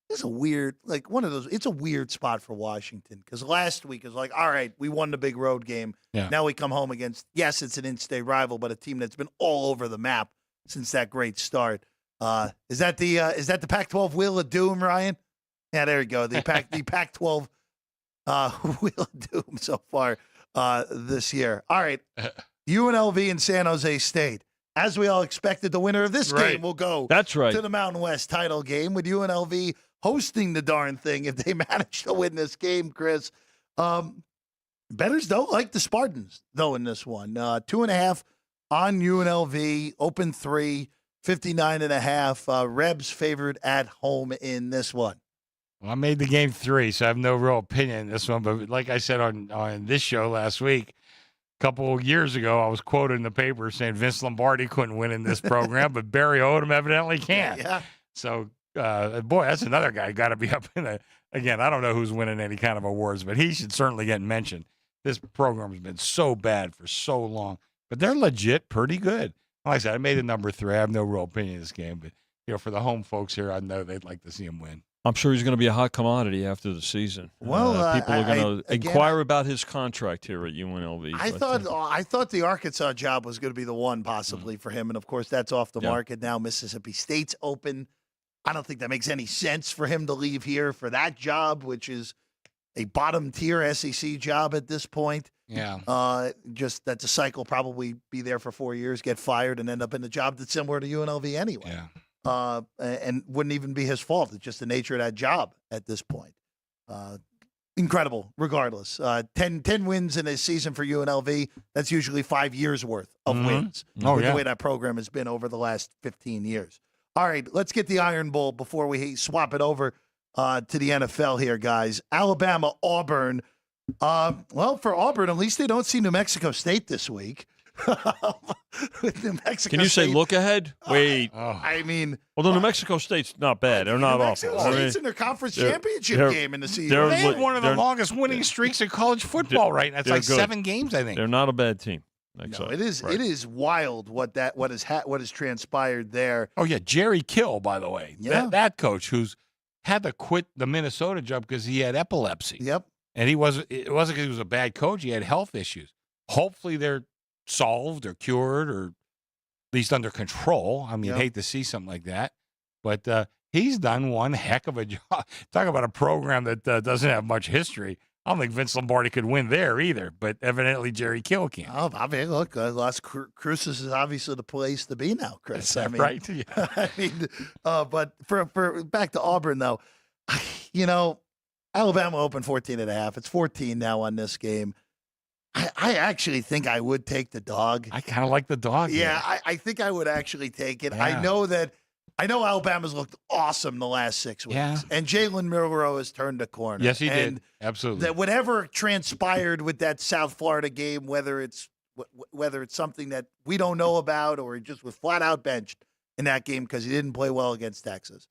It's a weird, it's a weird spot for Washington because last week it was like, all right, we won the big road game. Yeah. Now we come home against, yes, it's an in-state rival, but a team that's been all over the map since that great start. Is that the Pac-12 Wheel of Doom, Ryan? Yeah, there you go. The Pac-12 Wheel of Doom so far this year. All right, UNLV and San Jose State. As we all expected, the winner of this game will go to the Mountain West title game with UNLV hosting the darn thing if they manage to win this game, Chris. Bettors don't like the Spartans, though, in this one. 2.5 on UNLV, open 3, 59.5. Rebs favored at home in this one. Well, I made the game 3, so I have no real opinion in this one. But like I said on this show last week, a couple of years ago, I was quoted in the paper saying Vince Lombardi couldn't win in this program, but Barry Odom evidently can. Yeah. So, boy, that's another guy got to be up in the. Again, I don't know who's winning any kind of awards, but he should certainly get mentioned. This program has been so bad for so long, but they're legit pretty good. Like I said, I made it number 3. I have no real opinion in this game, but for the home folks here, I know they'd like to see him win. I'm sure he's going to be a hot commodity after the season. Well, people are going to inquire about his contract here at UNLV. I thought the Arkansas job was going to be the one possibly for him, and of course that's off the market now. Mississippi State's open. I don't think that makes any sense for him to leave here for that job, which is a bottom-tier SEC job at this point. Yeah. Just that's a cycle, probably be there for 4 years, get fired, and end up in a job that's similar to UNLV anyway. Yeah. And wouldn't even be his fault. It's just the nature of that job at this point. Incredible, regardless. 10 wins in a season for UNLV, that's usually 5 years' worth of wins. Oh, with yeah. the way that program has been over the last 15 years. All right, let's get the Iron Bowl before we swap it over to the NFL here, guys. Alabama, Auburn. Well, for Auburn, at least they don't see New Mexico State this week. With New Mexico Can you State, say look ahead? Wait. I mean, Although New Mexico State's not bad. They're not New awful. Mexico State's in their conference championship game in the season. They have one of the longest winning streaks in college football right now. It's like good. 7 games, I think. They're not a bad team. No, it is. Right. It is wild what has transpired there. Oh yeah, Jerry Kill, by the way. Yeah. That coach who's had to quit the Minnesota job because he had epilepsy. Yep. And it wasn't because he was a bad coach. He had health issues. Hopefully they're solved or cured or at least under control. I mean, hate to see something like that. But he's done one heck of a job. Talk about a program that doesn't have much history. I don't think Vince Lombardi could win there either, but evidently Jerry Kill can. Oh, I mean, look, Las Cruces is obviously the place to be now, Chris. I mean, right? Yeah. I mean, but for back to Auburn though, Alabama opened 14.5. It's 14 now on this game. I actually think I would take the dog. I kind of like the dog. Yeah, I think I would actually take it. Yeah. I know Alabama's looked awesome the last 6 weeks. Yeah. And Jalen Milroe has turned a corner. Yes, he did. Absolutely. That whatever transpired with that South Florida game, whether it's something that we don't know about or he just was flat out benched in that game because he didn't play well against Texas,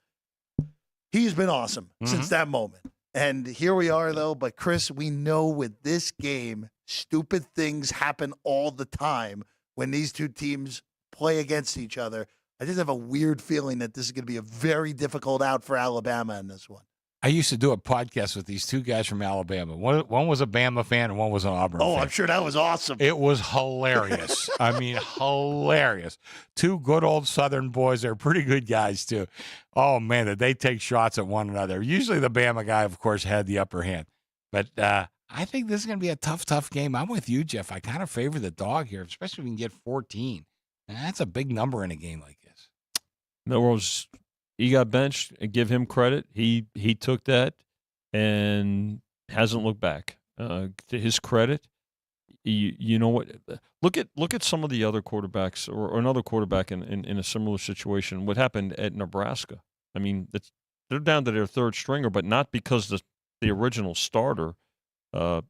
he's been awesome since that moment. And here we are, though. But, Chris, we know with this game, stupid things happen all the time when these two teams play against each other. I just have a weird feeling that this is going to be a very difficult out for Alabama in this one. I used to do a podcast with these two guys from Alabama. One was a Bama fan and one was an Auburn fan. I'm sure that was awesome. It was hilarious. I mean, hilarious. Two good old Southern boys. They're pretty good guys, too. Oh, man, did they take shots at one another. Usually the Bama guy, of course, had the upper hand. But I think this is going to be a tough game. I'm with you, Jeff. I kind of favor the dog here, especially if we can get 14. And that's a big number in a game like this. Milroe's, he got benched, and give him credit. He took that and hasn't looked back. To his credit, you know what? Look at some of the other quarterbacks or another quarterback in a similar situation. What happened at Nebraska? I mean, they're down to their third stringer, but not because the original starter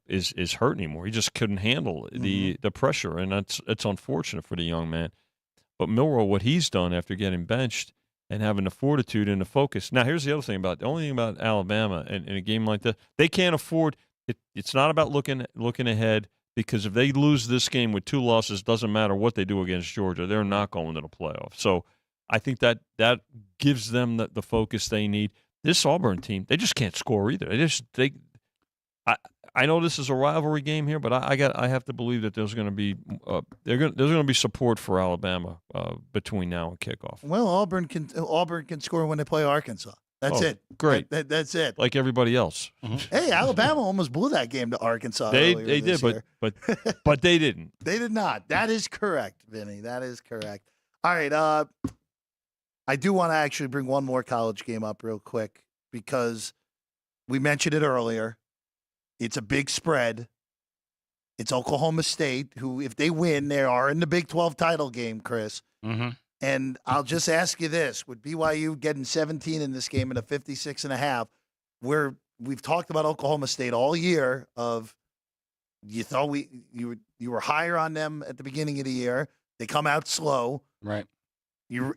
is hurt anymore. He just couldn't handle the pressure, and it's unfortunate for the young man. But Milroe, what he's done after getting benched and having the fortitude and the focus. Now, here's the other thing the only thing about Alabama in a game like that, they can't afford it. It's not about looking ahead, because if they lose this game with 2 losses, doesn't matter what they do against Georgia, they're not going to the playoffs. So I think that gives them the focus they need. This Auburn team, they just can't score either. I know this is a rivalry game here, but I have to believe that there's going to be there's going to be support for Alabama between now and kickoff. Well, Auburn can score when they play Arkansas. That's it. Great. That's it. Like everybody else. Hey, Alabama almost blew that game to Arkansas. They did, but they didn't. They did not. That is correct, Vinny. That is correct. All right. I do want to actually bring one more college game up real quick because we mentioned it earlier. It's a big spread. It's Oklahoma State, who, if they win, they are in the Big 12 title game, Chris. Mm-hmm. And I'll just ask you this. With BYU getting 17 in this game and a 56.5, we've talked about Oklahoma State all year of you thought you were higher on them at the beginning of the year. They come out slow. Right. You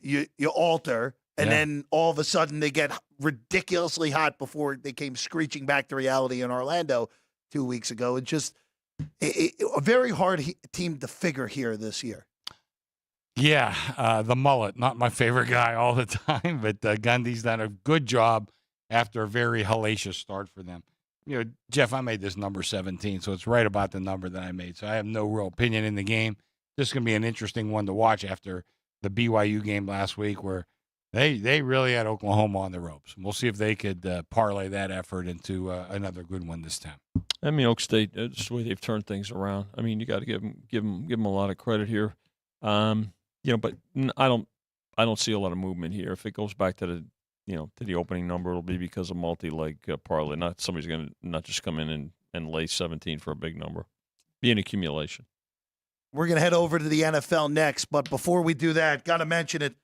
alter, and then all of a sudden they get ridiculously hot before they came screeching back to reality in Orlando 2 weeks ago. It's just a very hard team to figure here this year. Yeah, the mullet, not my favorite guy all the time, but Gundy's done a good job after a very hellacious start for them. You know, Jeff, I made this number 17, so it's right about the number that I made. So I have no real opinion in the game. This is going to be an interesting one to watch after the BYU game last week where they really had Oklahoma on the ropes. We'll see if they could parlay that effort into another good one this time. I mean, Oak State, it's the way they've turned things around. I mean, you got to give them a lot of credit here. You know, but I don't see a lot of movement here. If it goes back to the opening number, it'll be because of multi-leg parlay. Not somebody's going to not just come in and lay 17 for a big number. Be an accumulation. We're going to head over to the NFL next, but before we do that, got to mention it.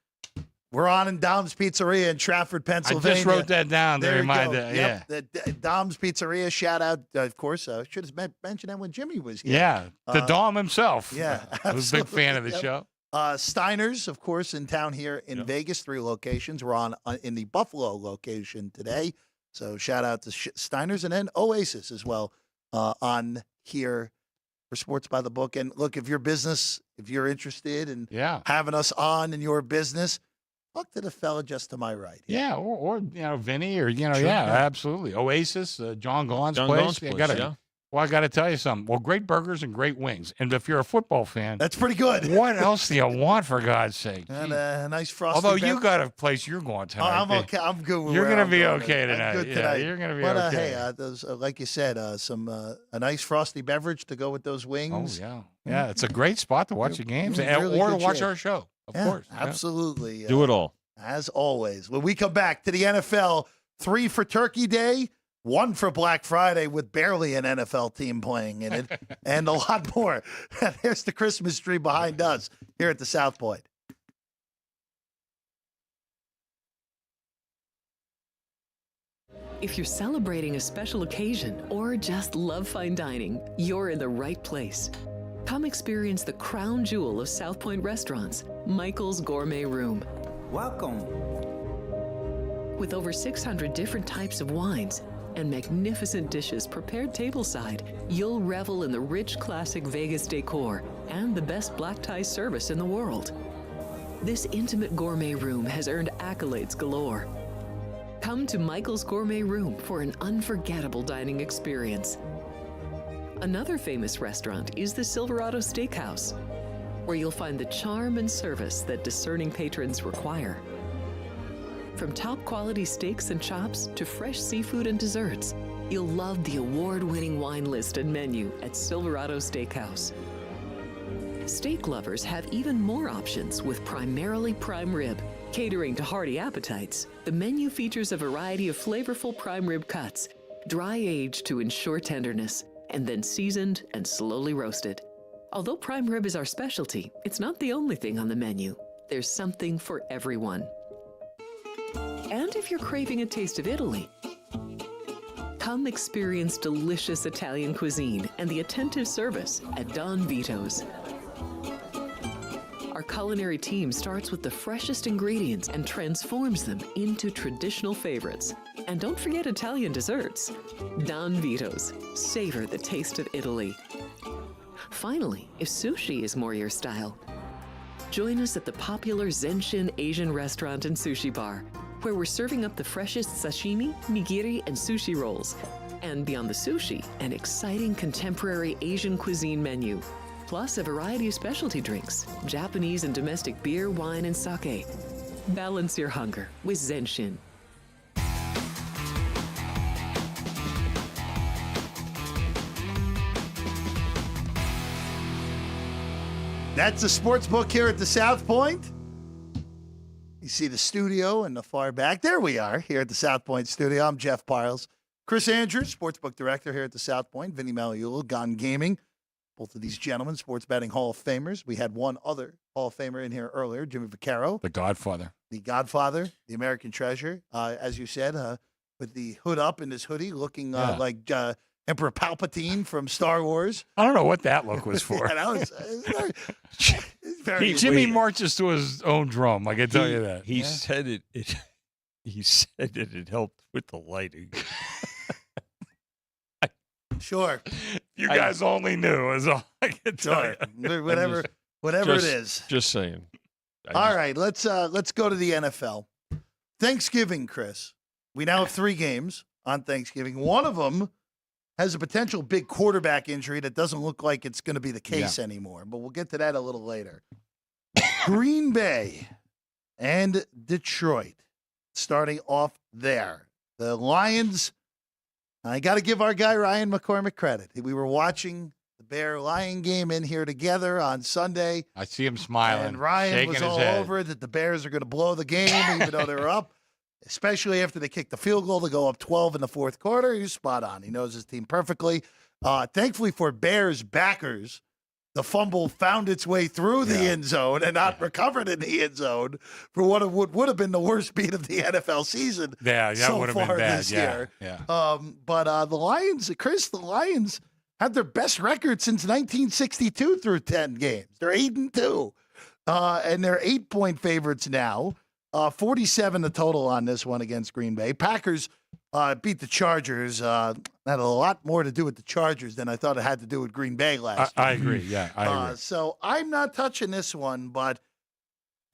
We're on in Dom's Pizzeria in Trafford, Pennsylvania. I just wrote that down to remind that. Yep. The Dom's Pizzeria, shout out, of course. Should have mentioned that when Jimmy was here. Yeah, the Dom himself. Yeah, I was a big fan of the show. Steiner's, of course, in town here in Vegas, 3 locations. We're on in the Buffalo location today. So shout out to Steiner's and then Oasis as well on here for Sports by the Book. And look, if you're interested in having us on in your business, talk to the fella just to my right. Yeah, or Vinny or absolutely. Oasis, John Gaughan's place. Well, I got to tell you something. Well, great burgers and great wings. And if you're a football fan, that's pretty good. What else do you want, for God's sake? And a nice frosty. Although you got a place you're going tonight. I'm okay. I'm good. You're going to be okay tonight. I'm good tonight. You're going to be okay. Hey, those, like you said, a nice frosty beverage to go with those wings. Oh yeah. It's a great spot to watch the games or to watch our show. Of course, absolutely. Do it all as always. When we come back to the NFL, 3 for Turkey Day. 1 for Black Friday with barely an NFL team playing in it, and a lot more. There's the Christmas tree behind us here at the South Point. If you're celebrating a special occasion or just love fine dining, you're in the right place. Come experience the crown jewel of South Point restaurants, Michael's Gourmet Room. Welcome. With over 600 different types of wines and magnificent dishes prepared tableside, you'll revel in the rich classic Vegas decor and the best black tie service in the world. This intimate gourmet room has earned accolades galore. Come to Michael's Gourmet Room for an unforgettable dining experience. Another famous restaurant is the Silverado Steakhouse, where you'll find the charm and service that discerning patrons require. From top quality steaks and chops to fresh seafood and desserts, you'll love the award-winning wine list and menu at Silverado Steakhouse. Steak lovers have even more options with primarily prime rib. Catering to hearty appetites, the menu features a variety of flavorful prime rib cuts, dry-aged to ensure tenderness, and then seasoned and slowly roasted. Although prime rib is our specialty, it's not the only thing on the menu. There's something for everyone. And if you're craving a taste of Italy, come experience delicious Italian cuisine and the attentive service at Don Vito's. Our culinary team starts with the freshest ingredients and transforms them into traditional favorites. And don't forget Italian desserts. Don Vito's. Savor the taste of Italy. Finally, if sushi is more your style, join us at the popular Zenshin Asian restaurant and sushi bar, where we're serving up the freshest sashimi, nigiri, and sushi rolls. And beyond the sushi, an exciting contemporary Asian cuisine menu, plus a variety of specialty drinks, Japanese and domestic beer, wine, and sake. Balance your hunger with Zenshin. That's the sports book here at the South Point. You see the studio in the far back. There we are here at the South Point studio. I'm Jeff Parles. Chris Andrews, sportsbook director here at the South Point. Vinny Magliulo, Gone Gaming. Both of these gentlemen, sports betting Hall of Famers. We had one other Hall of Famer in here earlier, Jimmy Vaccaro. The Godfather. The Godfather, the American treasure. As you said, with the hood up in his hoodie, looking like Emperor Palpatine from Star Wars. I don't know what that look was for. Yeah, that was very Jimmy marches to his own drum. I can tell you that. He said it. He said it helped with the lighting. Sure. You guys only knew is all I can tell you. Whatever it is. Just saying. All right, let's go to the NFL. Thanksgiving, Chris. We now have 3 games on Thanksgiving. One of them has a potential big quarterback injury that doesn't look like it's going to be the case anymore, but we'll get to that a little later. Green Bay and Detroit. Starting off there. The Lions, I got to give our guy Ryan McCormick credit. We were watching the Bear-Lion game in here together on Sunday. I see him smiling. And Ryan was all over it that the Bears are going to blow the game even though they were up, especially after they kicked the field goal to go up 12 in the fourth quarter. He was spot on. He knows his team perfectly. Thankfully for Bears backers, the fumble found its way through the end zone and not recovered in the end zone for what would have been the worst beat of the NFL season. Yeah, that so would have far been bad. this year. Yeah. But the Lions, Chris, the Lions had their best record since 1962 through 10 games. They're 8-2, and they're 8-point favorites now. 47 the total on this one against Green Bay. Packers beat the Chargers. Had a lot more to do with the Chargers than I thought it had to do with Green Bay last year. I agree. Yeah, I agree. So I'm not touching this one, but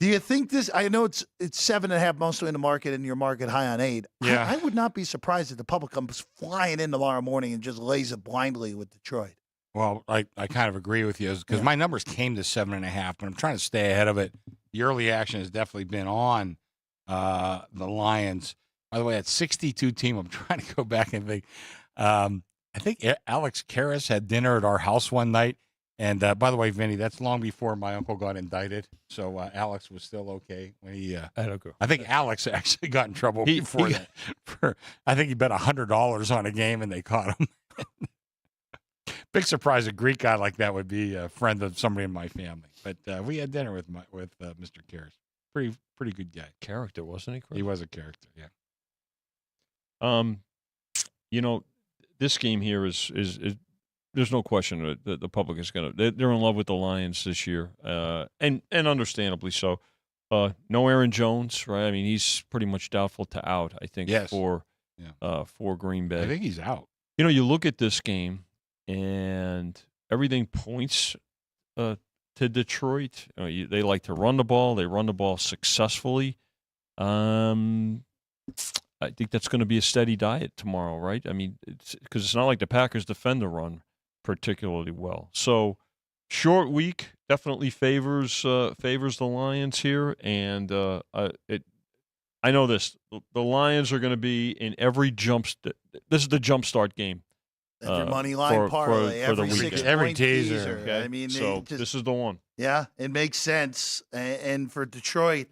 do you think this? I know it's 7.5 mostly in the market, and your market high on 8. Yeah. I would not be surprised if the public comes flying in tomorrow morning and just lays it blindly with Detroit. Well, I kind of agree with you because my numbers came to 7.5, but I'm trying to stay ahead of it. The early action has definitely been on the Lions. By the way, at 62 team, I'm trying to go back and think. I think Alex Karras had dinner at our house one night. And by the way, Vinny, that's long before my uncle got indicted. So Alex was still okay when he. I think Alex actually got in trouble before that. I think he bet $100 on a game and they caught him. Big surprise, a Greek guy like that would be a friend of somebody in my family. But we had dinner with Mr. Karras. Pretty good guy. Character, wasn't he, Chris? He was a character, yeah. This game here is there's no question that the public is they're in love with the Lions this year, and understandably so. No Aaron Jones, right? I mean, he's pretty much doubtful to out. I think for Green Bay. I think he's out. You look at this game, and everything points to Detroit. They like to run the ball. They run the ball successfully. I think that's going to be a steady diet tomorrow, right? I mean, because it's not like the Packers defend the run particularly well. So, short week definitely favors the Lions here, and I know this: the Lions are going to be in every this is the jump start game. Every money line parlay, for the every weekend. 6 Every teaser. Okay? I mean, so this is the one. Yeah, it makes sense. And for Detroit,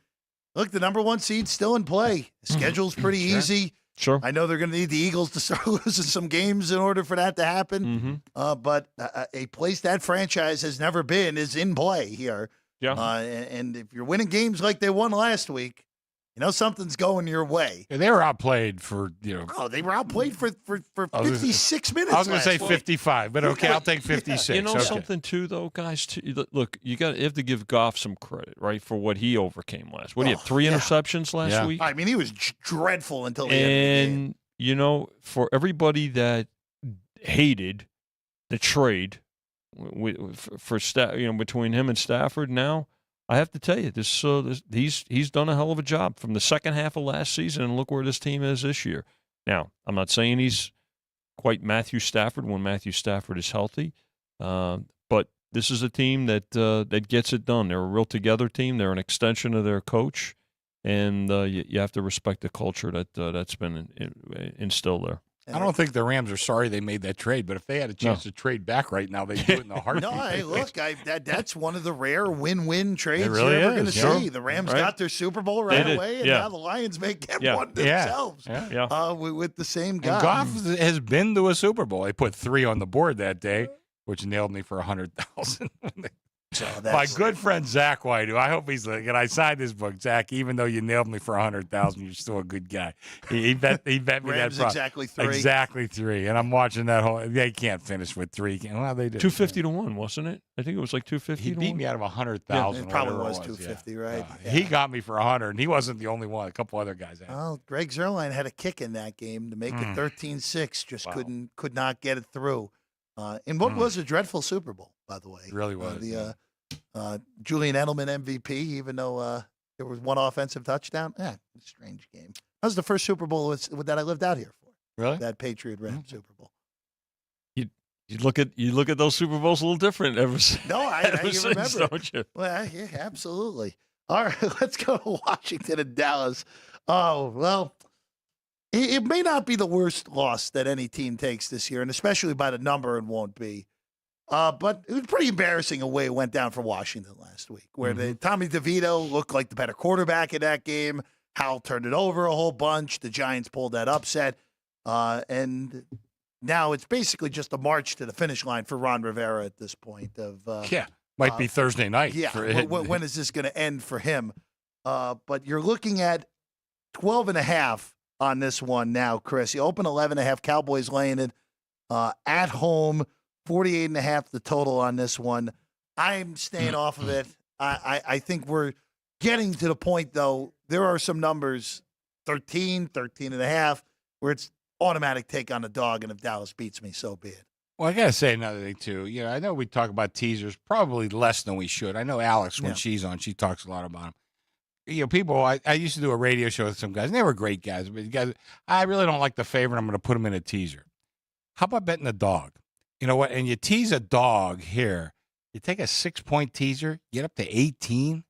look, the number 1 seed's still in play. The schedule's pretty easy. Sure. I know they're going to need the Eagles to start losing some games in order for that to happen. But a place that franchise has never been is in play here. Yeah. And if you're winning games like they won last week, something's going your way. Yeah, they were outplayed for, Oh, they were outplayed for 56 minutes. I was going to say last week. 55, but okay, I'll take 56. Something too, though, guys. Look, you have to give Goff some credit, right, for what he overcame last. What, he had 3 interceptions last week? I mean, he was dreadful until the end of the game. And, for everybody that hated the trade for between him and Stafford now, I have to tell you, he's done a hell of a job from the second half of last season, and look where this team is this year. Now, I'm not saying he's quite Matthew Stafford when Matthew Stafford is healthy, but this is a team that gets it done. They're a real together team. They're an extension of their coach, and you have to respect the culture that's been instilled there. I don't think the Rams are sorry they made that trade, but if they had a chance to trade back right now, they'd do it in a heartbeat. No, hey, look, that's one of the rare win-win trades really you're ever going to yeah. see. The Rams got their Super Bowl right away, and now the Lions may get one themselves with the same guy. And Goff has been to a Super Bowl. He put 3 on the board that day which nailed me for 100,000. So My good friend Zach White, who I hope he's like, and I signed his book, Zach. Even though you nailed me for 100,000, you're still a good guy. He bet me that. Rams exactly 3. Exactly 3. And I'm watching that whole. They can't finish with 3. Well, they did. 250 to 1, wasn't it? I think it was like 250. He beat me out of 100,000. It probably was 250, right? Yeah. He got me for 100, and he wasn't the only one. A couple other guys had. Well, Greg Zuerlein had a kick in that game to make it 13-6. Just could not get it through. In what was a dreadful Super Bowl, by the way. It really was. Julian Edelman MVP, even though there was one offensive touchdown. Strange game. That was the first Super Bowl that I lived out here for. Really? That Patriot Rams Super Bowl. You look at those Super Bowls a little different ever since. No, I remember. Don't you? Well, yeah, absolutely. All right, let's go to Washington and Dallas. Oh, well, it may not be the worst loss that any team takes this year, and especially by the number it won't be. But it was pretty embarrassing the way it went down for Washington last week, where Tommy DeVito looked like the better quarterback in that game. Howell turned it over a whole bunch. The Giants pulled that upset. And now it's basically just a march to the finish line for Ron Rivera at this point. Might be Thursday night. Yeah, when is this going to end for him? But you're looking at 12.5 on this one now, Chris. You open 11.5, Cowboys laying it at home, 48.5 the total on this one. I'm staying off of it. I think we're getting to the point, though, there are some numbers, 13.5, where it's automatic take on the dog, and if Dallas beats me, so be it. Well, I got to say another thing, too. You know, I know we talk about teasers probably less than we should. I know Alex, when she's on, she talks a lot about them. You know, people, I used to do a radio show with some guys, and they were great guys. But guys, I really don't like the favorite. I'm going to put them in a teaser. How about betting a dog? You know what? And you tease a dog here. You take a 6-point teaser, get up to 18.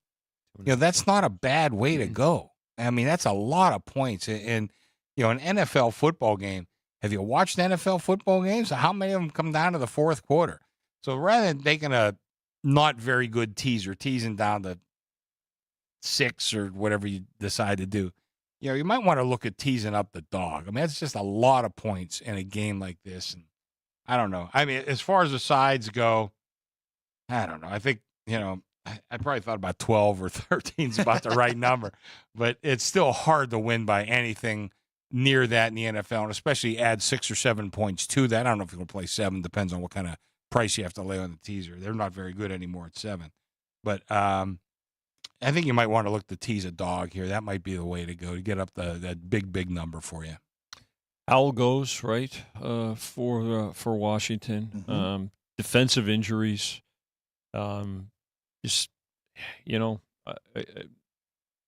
You know, that's not a bad way to go. I mean, that's a lot of points. And you know, an NFL football game, have you watched NFL football games? How many of them come down to the fourth quarter? So rather than taking a not very good teaser, teasing down to 6 or whatever you decide to do, you know, you might want to look at teasing up the dog. I mean, that's just a lot of points in a game like this. And I don't know. I mean, as far as the sides go, I don't know. I think, you know, I probably thought about 12 or 13 is about the right number, but it's still hard to win by anything near that in the NFL, and especially add 6 or 7 points to that. I don't know if you're going to play 7. Depends on what kind of price you have to lay on the teaser. They're not very good anymore at 7. But I think you might want to look to tease a dog here. That might be the way to go to get up that big number for you. Howell goes, right, for Washington. Defensive injuries. Just, you know,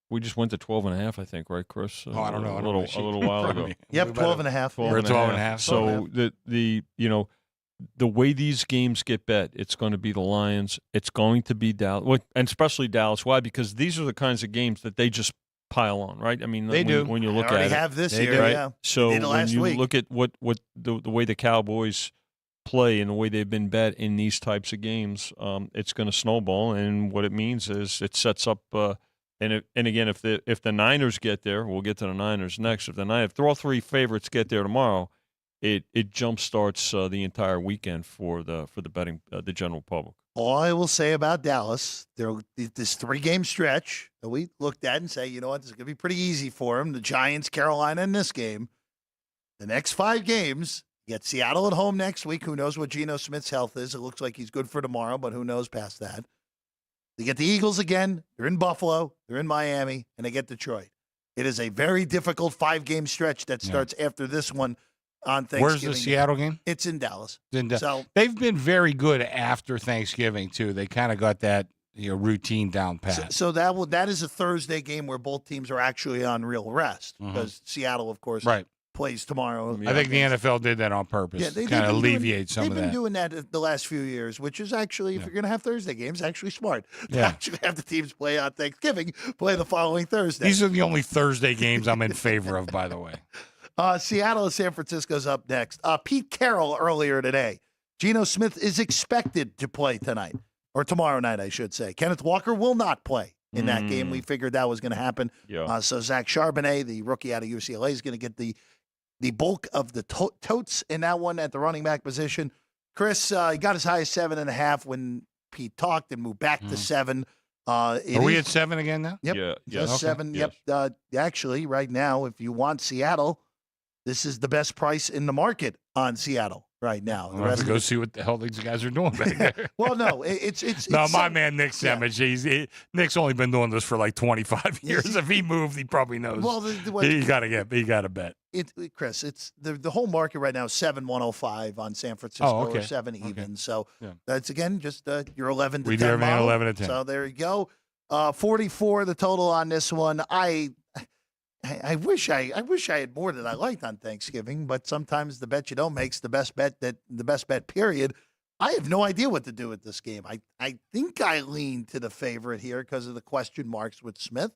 we just went to 12.5, I think, right, Chris? I don't know. A little while ago. Yep, 12.5. We're at 12.5. So the you know, the way these games get bet, it's going to be the Lions. It's going to be Dallas, and especially Dallas. Why? Because these are the kinds of games that they just pile on, right? I mean, they do. When you look at it. They have this year, right? Yeah. So when you week. look at what the way the Cowboys play and the way they've been bet in these types of games, it's going to snowball. And what it means is it sets up. And again, if the Niners get there, we'll get to the Niners next. If all 3 favorites get there tomorrow, it jumpstarts the entire weekend for the betting the general public. All I will say about Dallas, this 3-game stretch that we looked at and say, you know what, this is going to be pretty easy for them. The Giants, Carolina in this game. The next 5 games, you get Seattle at home next week. Who knows what Geno Smith's health is? It looks like he's good for tomorrow, but who knows past that. They get the Eagles again. They're in Buffalo. They're in Miami. And they get Detroit. It is a very difficult 5-game stretch that starts after this one on Thanksgiving. Where's the Seattle game? It's in Dallas. So they've been very good after Thanksgiving, too. They kind of got that routine down pat. So that is a Thursday game where both teams are actually on real rest because Seattle, of course, plays tomorrow. I think the NFL did that on purpose to kind of alleviate some of that. They've been doing that the last few years, which is actually, if you're going to have Thursday games, actually smart. Actually have the teams play on Thanksgiving, play the following Thursday. These are the only Thursday games I'm in favor of, by the way. Seattle and San Francisco's up next. Pete Carroll earlier today. Geno Smith is expected to play tonight, or tomorrow night, I should say. Kenneth Walker will not play in that game. We figured that was going to happen. Yeah. So Zach Charbonnet, the rookie out of UCLA, is going to get the bulk of the totes in that one at the running back position. Chris, he got as high as 7.5 when Pete talked and moved back to 7. Are we at 7 again now? Yep. Yeah. Just Yes. 7. Yes. Yep. Actually, right now, if you want Seattle, this is the best price in the market on Seattle right now. I'll have to go see what the hell these guys are doing back there. Well, no, it's no, my man Nick Semich. Nick's only been doing this for like 25 years. If he moved, he probably knows. Well, he got to bet. Chris, it's the whole market right now is 7,105 on San Francisco or 7 even. Okay. So that's again just your 11 to 10. We do everything 11 to 10. So there you go. 44 the total on this one. I wish I had more that I liked on Thanksgiving, but sometimes the bet you don't make's the best bet period. I have no idea what to do with this game. I think I lean to the favorite here because of the question marks with Smith,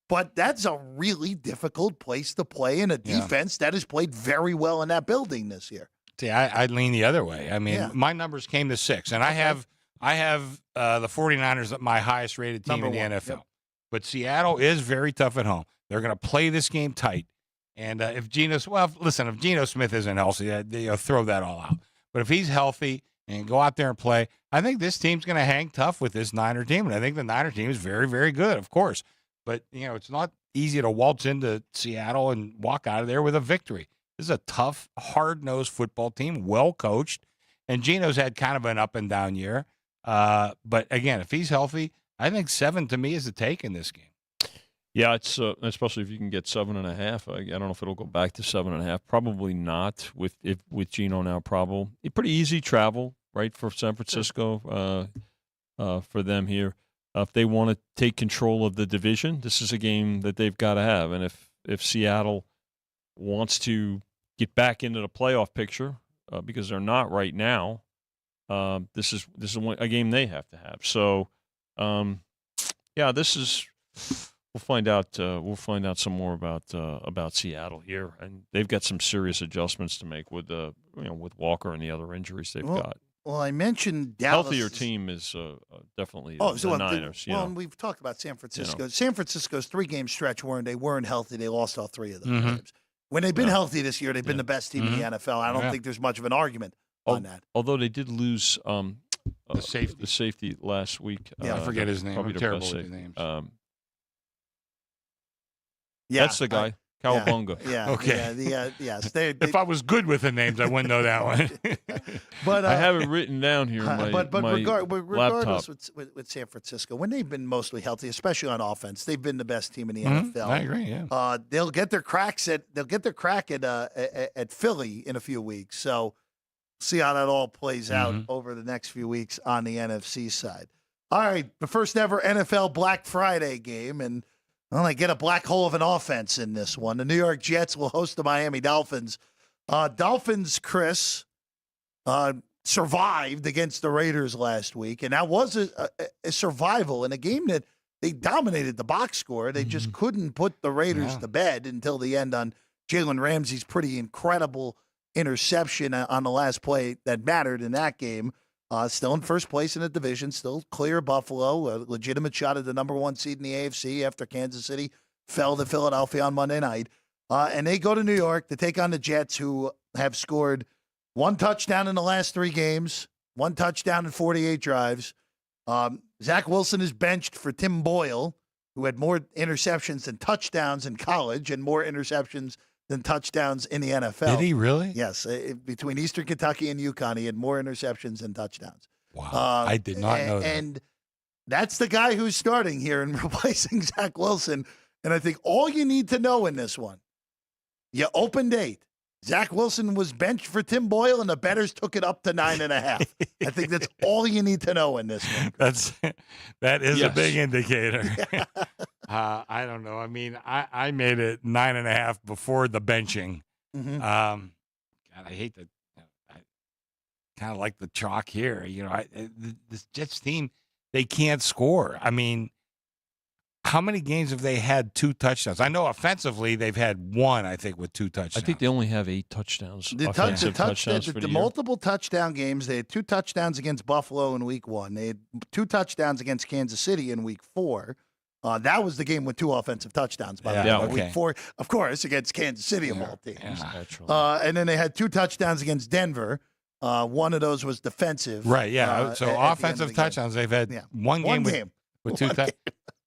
but that's a really difficult place to play in a defense that has played very well in that building this year. See, I'd lean the other way. I mean, my numbers came to 6, and I have the 49ers my highest rated team in the NFL. Yep. But Seattle is very tough at home. They're going to play this game tight. And if Geno Smith isn't healthy, throw that all out. But if he's healthy and go out there and play, I think this team's going to hang tough with this Niner team. And I think the Niner team is very, very good, of course. But, it's not easy to waltz into Seattle and walk out of there with a victory. This is a tough, hard-nosed football team, well-coached. And Geno's had kind of an up-and-down year. But, again, if he's healthy, I think 7 to me is a take in this game. Yeah, it's especially if you can get 7.5. I don't know if it'll go back to 7.5. Probably not with Geno now probable. Pretty easy travel, right, for San Francisco for them here. If they want to take control of the division, this is a game that they've got to have. And if Seattle wants to get back into the playoff picture, because they're not right now, this is a game they have to have. So, this is. We'll find out. We'll find out some more about Seattle here, and they've got some serious adjustments to make with with Walker and the other injuries they've got. Well, I mentioned Dallas. Healthier team is definitely the the Niners. And we've talked about San Francisco. San Francisco's 3-game stretch they weren't healthy. They lost all 3 of those games. When they've been healthy this year, they've been the best team in the NFL. I don't think there's much of an argument on that. Although they did lose the safety last week. I forget his name. Probably I'm terrible with names. That's the guy, Cowabunga. Yes. If I was good with the names, I wouldn't know that one. But I have it written down here. Regardless with San Francisco, when they've been mostly healthy, especially on offense, they've been the best team in the NFL. I agree. Yeah. They'll get their crack at Philly in a few weeks. So see how that all plays out over the next few weeks on the NFC side. All right, the first ever NFL Black Friday game, and they get a black hole of an offense in this one. The New York Jets will host the Miami Dolphins. Dolphins, Chris, survived against the Raiders last week, and that was a survival in a game that they dominated the box score. They just couldn't put the Raiders to bed until the end on Jalen Ramsey's pretty incredible interception on the last play that mattered in that game. Still in first place in the division, still clear Buffalo, a legitimate shot at the number 1 seed in the AFC after Kansas City fell to Philadelphia on Monday night. And they go to New York to take on the Jets, who have scored 1 touchdown in the last 3 games, 1 touchdown in 48 drives. Zach Wilson is benched for Tim Boyle, who had more interceptions than touchdowns in college and more interceptions than touchdowns in the NFL. Did he really? Yes. Between Eastern Kentucky and UConn, he had more interceptions than touchdowns. Wow. I did not know that. And that's the guy who's starting here and replacing Zach Wilson. And I think all you need to know in this one, you opened 8. Zach Wilson was benched for Tim Boyle, and the bettors took it up to 9.5. I think that's all you need to know in this one. That is a big indicator. I don't know. I mean, I made it 9.5 before the benching. God, I hate that. I kind of like the chalk here. This Jets team, they can't score. I mean, how many games have they had 2 touchdowns? I know offensively they've had 1, I think, with 2 touchdowns. I think they only have 8 touchdowns. The multiple touchdown games. They had 2 touchdowns against Buffalo in week 1. They had 2 touchdowns against Kansas City in week 4. That was the game with 2 offensive touchdowns, by the way. Week 4, of course, against Kansas City of all teams. And then they had 2 touchdowns against Denver. One of those was defensive. Right, yeah. So offensive touchdowns, they've had one game with two touchdowns.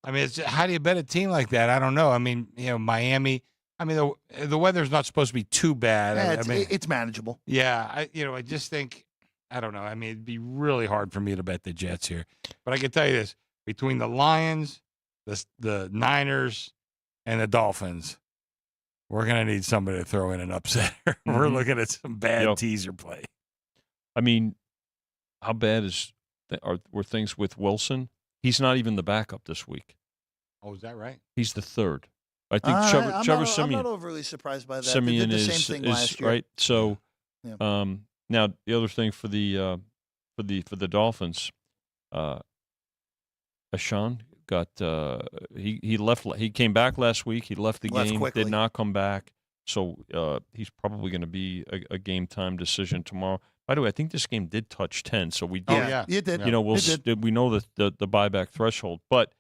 I mean, how do you bet a team like that? I don't know. I mean, Miami. I mean, the weather's not supposed to be too bad. Yeah, it's manageable. Yeah, I just think, I don't know. I mean, it'd be really hard for me to bet the Jets here. But I can tell you this: between the Lions, the Niners, and the Dolphins, we're gonna need somebody to throw in an upset. We're looking at some bad teaser play. I mean, how bad were things with Wilson? He's not even the backup this week. Oh, is that right? He's the third. I think Trevor Siemian. I'm not overly surprised by that. Siemian they did the same thing last year. Right. So, now the other thing for the Dolphins, Ashawn got he left. He came back last week. He left the game. Quickly. Did not come back. So he's probably going to be a game time decision tomorrow. By the way, I think this game did touch 10. So we did. Oh, yeah, it did. We know the buyback threshold, but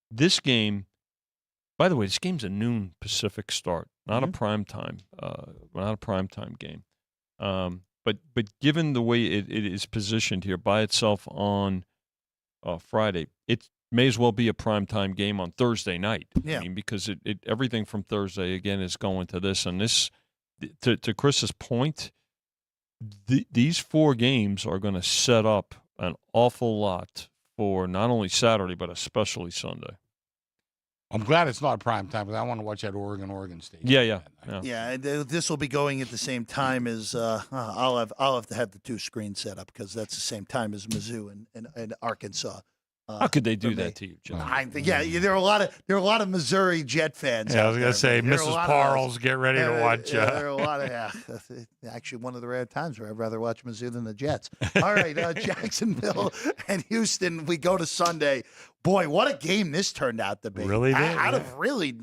this game. By the way, this game's a noon Pacific start, not a prime time, game. But given the way it is positioned here by itself on Friday, it may as well be a prime time game on Thursday night. Yeah. I mean, because everything from Thursday again is going to this, and this to Chris's point, these 4 games are going to set up an awful lot for not only Saturday but especially Sunday. I'm glad it's not prime time because I want to watch that Oregon State. Yeah. This will be going at the same time as I'll have to have the 2 screens set up because that's the same time as Mizzou and Arkansas. How could they do that to you, John? There are a lot of Missouri Jet fans. Yeah, I was going to say, Mrs. Parles, get ready to watch. There are a lot of actually one of the rare times where I'd rather watch Mizzou than the Jets. All right, Jacksonville and Houston. We go to Sunday. Boy, what a game this turned out to be! Really did, out of really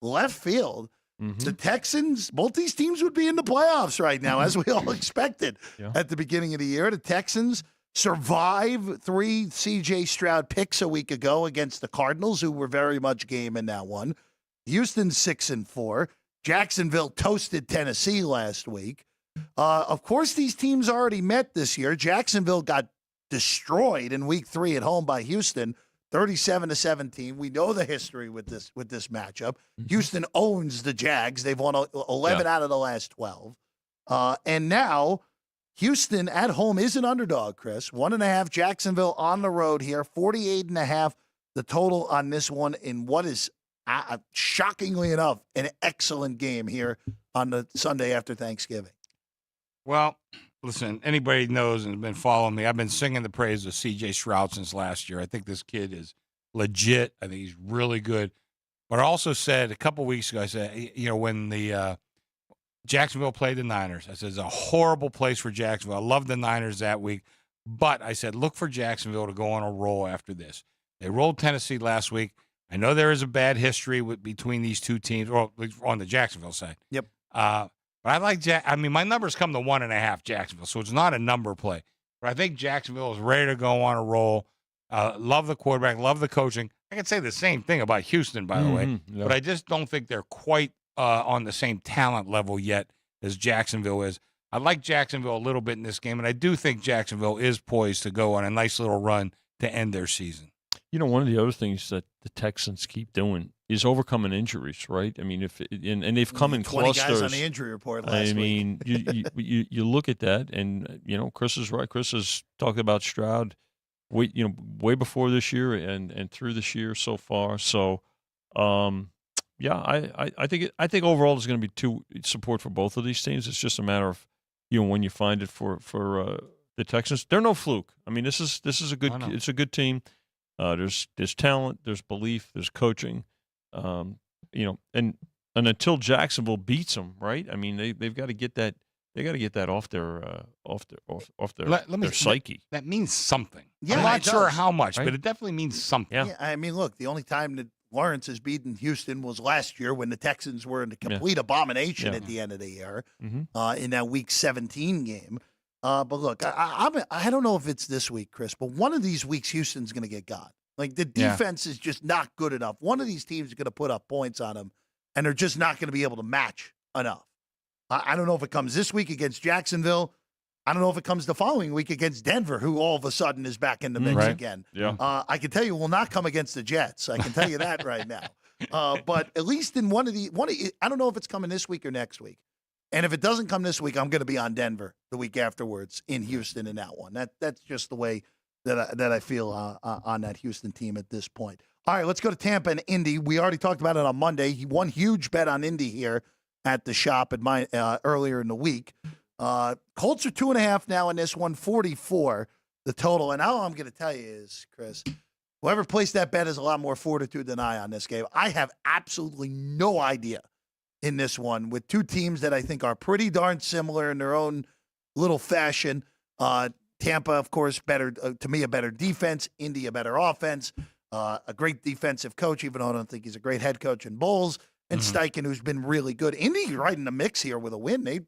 left field. The Texans, both these teams would be in the playoffs right now, as we all expected at the beginning of the year. The Texans survive 3 C.J. Stroud picks a week ago against the Cardinals, who were very much game in that one. Houston 6-4. Jacksonville toasted Tennessee last week. Of course, these teams already met this year. Jacksonville got destroyed in week 3 at home by Houston, 37-17. We know the history with this matchup. Houston owns the Jags. They've won 11 out of the last 12. And now Houston at home is an underdog, Chris. 1.5. Jacksonville on the road here. 48.5 the total on this one in what is, shockingly enough, an excellent game here on the Sunday after Thanksgiving. Well, listen, anybody knows and has been following me, I've been singing the praise of C.J. Stroud since last year. I think this kid is legit. I think he's really good. But I also said a couple weeks ago, I said, when the Jacksonville played the Niners, I said, it's a horrible place for Jacksonville. I love the Niners that week. But I said, look for Jacksonville to go on a roll after this. They rolled Tennessee last week. I know there is a bad history between these two teams, or on the Jacksonville side. Yep. But I like my numbers come to 1.5 Jacksonville, so it's not a number play. But I think Jacksonville is ready to go on a roll. Love the quarterback, love the coaching. I can say the same thing about Houston, by the way, but I just don't think they're quite on the same talent level yet as Jacksonville is. I like Jacksonville a little bit in this game, and I do think Jacksonville is poised to go on a nice little run to end their season. One of the other things that the Texans keep doing is overcoming injuries, right? I mean, and they've come in 20 clusters. 20 guys on the injury report last week. you look at that, and Chris is right. Chris has talked about Stroud, way before this year and through this year so far. So, I think overall there's going to be support for both of these teams. It's just a matter of when you find it for the Texans. They're no fluke. I mean, this is a good team. There's talent, there's belief, there's coaching, and until Jacksonville beats them, right? I mean, they've got to get that. They got to get that off their psyche. That means something. Yeah, I'm not sure does. how much, Right? but it definitely means something. Yeah, I mean, look, the only time that Lawrence has beaten Houston was last year when the Texans were in a complete abomination at the end of the year in that Week 17 game. But look, I don't know if it's this week, Chris, but one of these weeks Houston's going to get got. Like, the defense is just not good enough. One of these teams is going to put up points on them, and they're just not going to be able to match enough. I don't know if it comes this week against Jacksonville. I don't know if it comes the following week against Denver, who all of a sudden is back in the mix again. Yeah. I can tell you will not come against the Jets. I can tell you that right now. But at least in I don't know if it's coming this week or next week. And if it doesn't come this week, I'm going to be on Denver the week afterwards in Houston in that one. That's just the way that I feel on that Houston team at this point. All right, let's go to Tampa and Indy. We already talked about it on Monday. He won huge bet on Indy here at the shop at my earlier in the week. Colts are 2.5 now in this one, 44 the total. And all I'm going to tell you is, Chris, whoever placed that bet has a lot more fortitude than I on this game. I have absolutely no idea in this one with two teams that I think are pretty darn similar in their own little fashion. Tampa, of course, better to me, a better defense. Indy, a better offense. A great defensive coach, even though I don't think he's a great head coach in Bowles. And Steichen, who's been really good. Indy right in the mix here with a win. They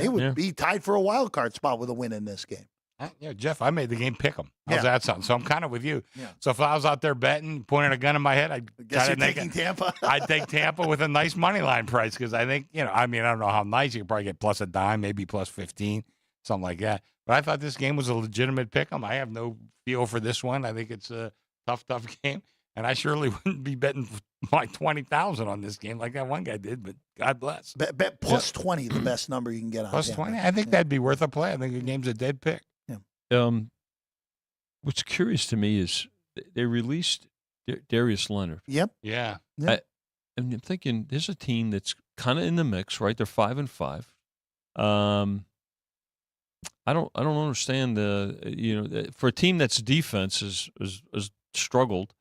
would be tied for a wild card spot with a win in this game. Yeah, Jeff, I made the game pick 'em. How's that sound? So I'm kind of with you. Yeah. So if I was out there betting, pointing a gun in my head, I'd Guess you're taking Tampa. I'd take Tampa with a nice money line price because I think, I don't know how nice. You could probably get plus a dime, maybe plus 15, something like that. But I thought this game was a legitimate pick 'em. I have no feel for this one. I think it's a tough game. And I surely wouldn't be betting like 20,000 on this game like that one guy did, but God bless. Bet plus 20, the best number you can get on Plus Tampa. 20? I think that'd be worth a play. I think the game's a dead pick. What's curious to me is they released Darius Leonard. Yep. Yeah. And I'm thinking there's a team that's kind of in the mix, right? They're 5-5. I don't understand for a team that's defense has struggled.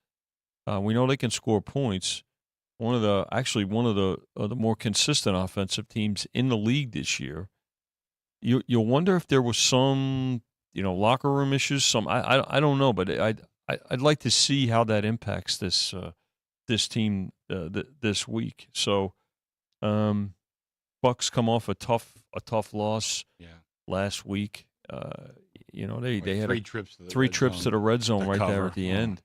We know they can score points. One of the more consistent offensive teams in the league this year. You'll wonder if there was some locker room issues. I don't know, but I'd like to see how that impacts this team this week. So, Bucks come off a tough loss last week. They had three trips to the red zone right there at the end.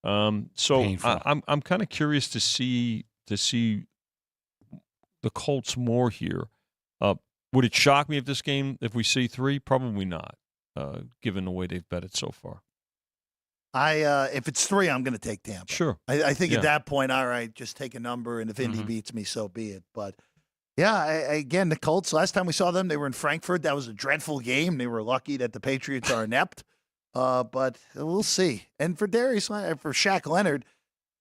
So I'm kind of curious to see the Colts more here. Would it shock me if we see 3? Probably not, given the way they've bet it so far. If it's 3, I'm going to take Tampa. Sure. I think at that point, all right, just take a number, and if Indy beats me, so be it. But yeah, again, the Colts. Last time we saw them, they were in Frankfurt. That was a dreadful game. They were lucky that the Patriots are inept. But we'll see. And for Shaq Leonard,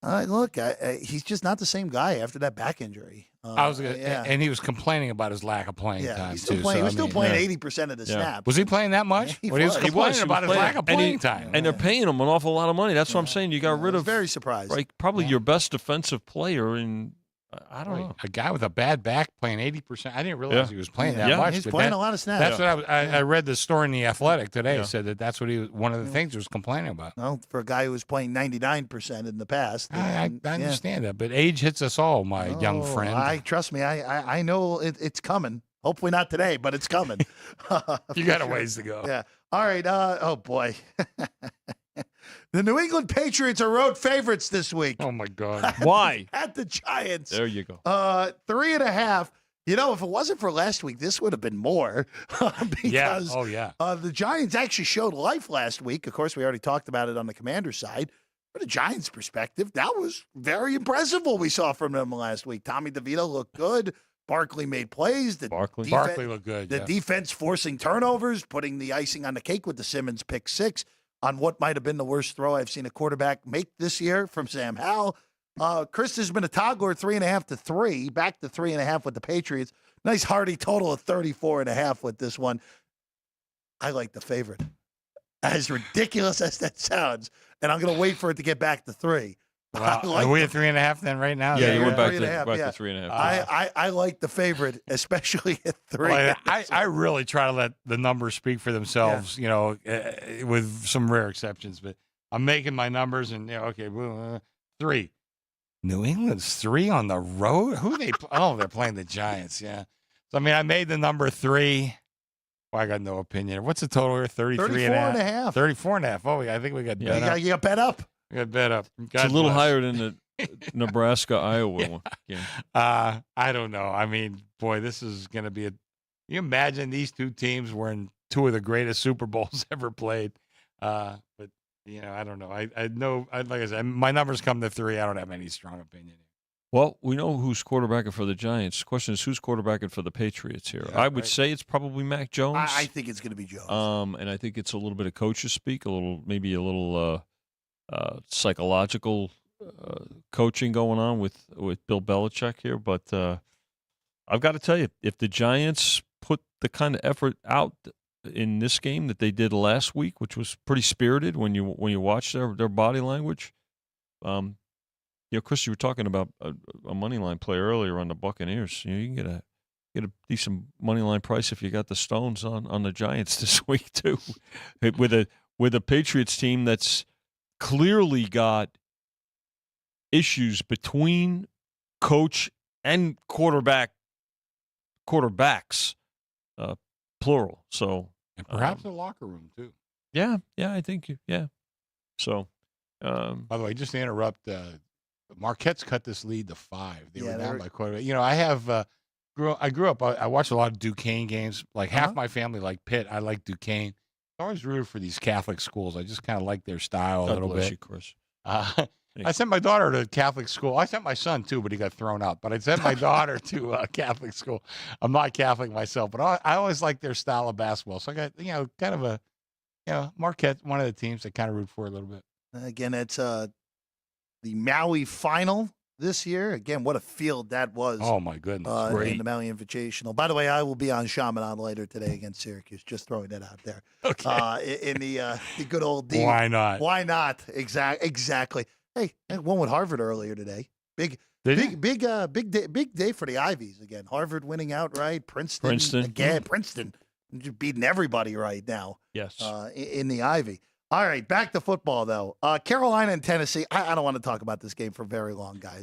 look, he's just not the same guy after that back injury. And he was complaining about his lack of playing time he's still too. Playing. So, he was still playing 80% of the snaps. Was he playing that much? He was complaining about his lack of playing time. And they're paying him an awful lot of money. That's what I'm saying. You got rid of very surprised. Right, probably your best defensive player in. I don't know. A guy with a bad back playing 80%. I didn't realize he was playing that much. He's playing a lot of snaps. That's what I read the story in The Athletic today. It said that's what one of the things he was complaining about. Well, for a guy who was playing 99% in the past. I understand that, but age hits us all, my young friend. Trust me, I know it's coming. Hopefully not today, but it's coming. You got a ways to go. Yeah. All right. Oh, boy. The New England Patriots are road favorites this week. Oh, my God. Why? At the Giants. There you go. 3.5. If it wasn't for last week, this would have been more. Because the Giants actually showed life last week. Of course, we already talked about it on the Commander's side. From the Giants' perspective, that was very impressive what we saw from them last week. Tommy DeVito looked good. Barkley made plays. Barkley looked good. The defense forcing turnovers, putting the icing on the cake with the Simmons pick 6 on what might have been the worst throw I've seen a quarterback make this year from Sam Howell. Chris has been a toggler 3.5 to 3, back to 3.5 with the Patriots. Nice hearty total of 34.5 with this one. I like the favorite. As ridiculous as that sounds, and I'm going to wait for it to get back to 3. Wow. Are we at 3.5 then right now? Yeah, you went back to 3.5. I like the favorite, especially at 3. Well, I really try to let the numbers speak for themselves, with some rare exceptions. But I'm making my numbers, and 3. New England's 3 on the road. Who are they? They're playing the Giants. Yeah. So I made the number 3. Well, I got no opinion. What's the total here? 34.5. 34.5. Oh, I think we got bet up. You got bet up. Got bet up. It's a little higher than the Nebraska-Iowa one. I don't know. Boy, this is going to be you imagine these two teams were in two of the greatest Super Bowls ever played. But I don't know. I know. Like I said, my numbers come to 3. I don't have any strong opinion. Well, we know who's quarterbacking for the Giants. The question is who's quarterbacking for the Patriots here. Yeah, I would say it's probably Mac Jones. I think it's going to be Jones. And I think it's a little bit of coaches speak, maybe a little psychological coaching going on with Bill Belichick here. But I've got to tell you, if the Giants put the kind of effort out in this game that they did last week, which was pretty spirited when you watch their body language. Chris, you were talking about a money line play earlier on the Buccaneers. You can get a decent money line price if you got the Stones on the Giants this week too, with a Patriots team that's clearly got issues between coach and quarterbacks, plural. So and perhaps the locker room too. Yeah, I think So, by the way, just to interrupt. Marquette's cut this lead to 5. They were down by quite a bit. I grew up. I watched a lot of Duquesne games. Like half my family like Pitt. I like Duquesne. I always rooted for these Catholic schools. I just kind of like their style a little bit. You, Chris. I sent my daughter to Catholic school. I sent my son too, but he got thrown out. But I sent my daughter to Catholic school. I'm not Catholic myself, but I always like their style of basketball. So I got kind of a Marquette, one of the teams I kind of root for a little bit. Again, it's the Maui final this year. Again, what a field that was. Oh, my goodness. Great. In the Maui Invitational. By the way, I will be on Chaminade later today against Syracuse. Just throwing that out there. Okay. In the good old D. Why not? Why not? Exactly. Hey, I won with Harvard earlier today. Big day for the Ivies again. Harvard winning outright. Princeton. Again, Princeton. Just beating everybody right now. Yes. In the Ivy. All right, back to football, though. Carolina and Tennessee. I don't want to talk about this game for very long, guys.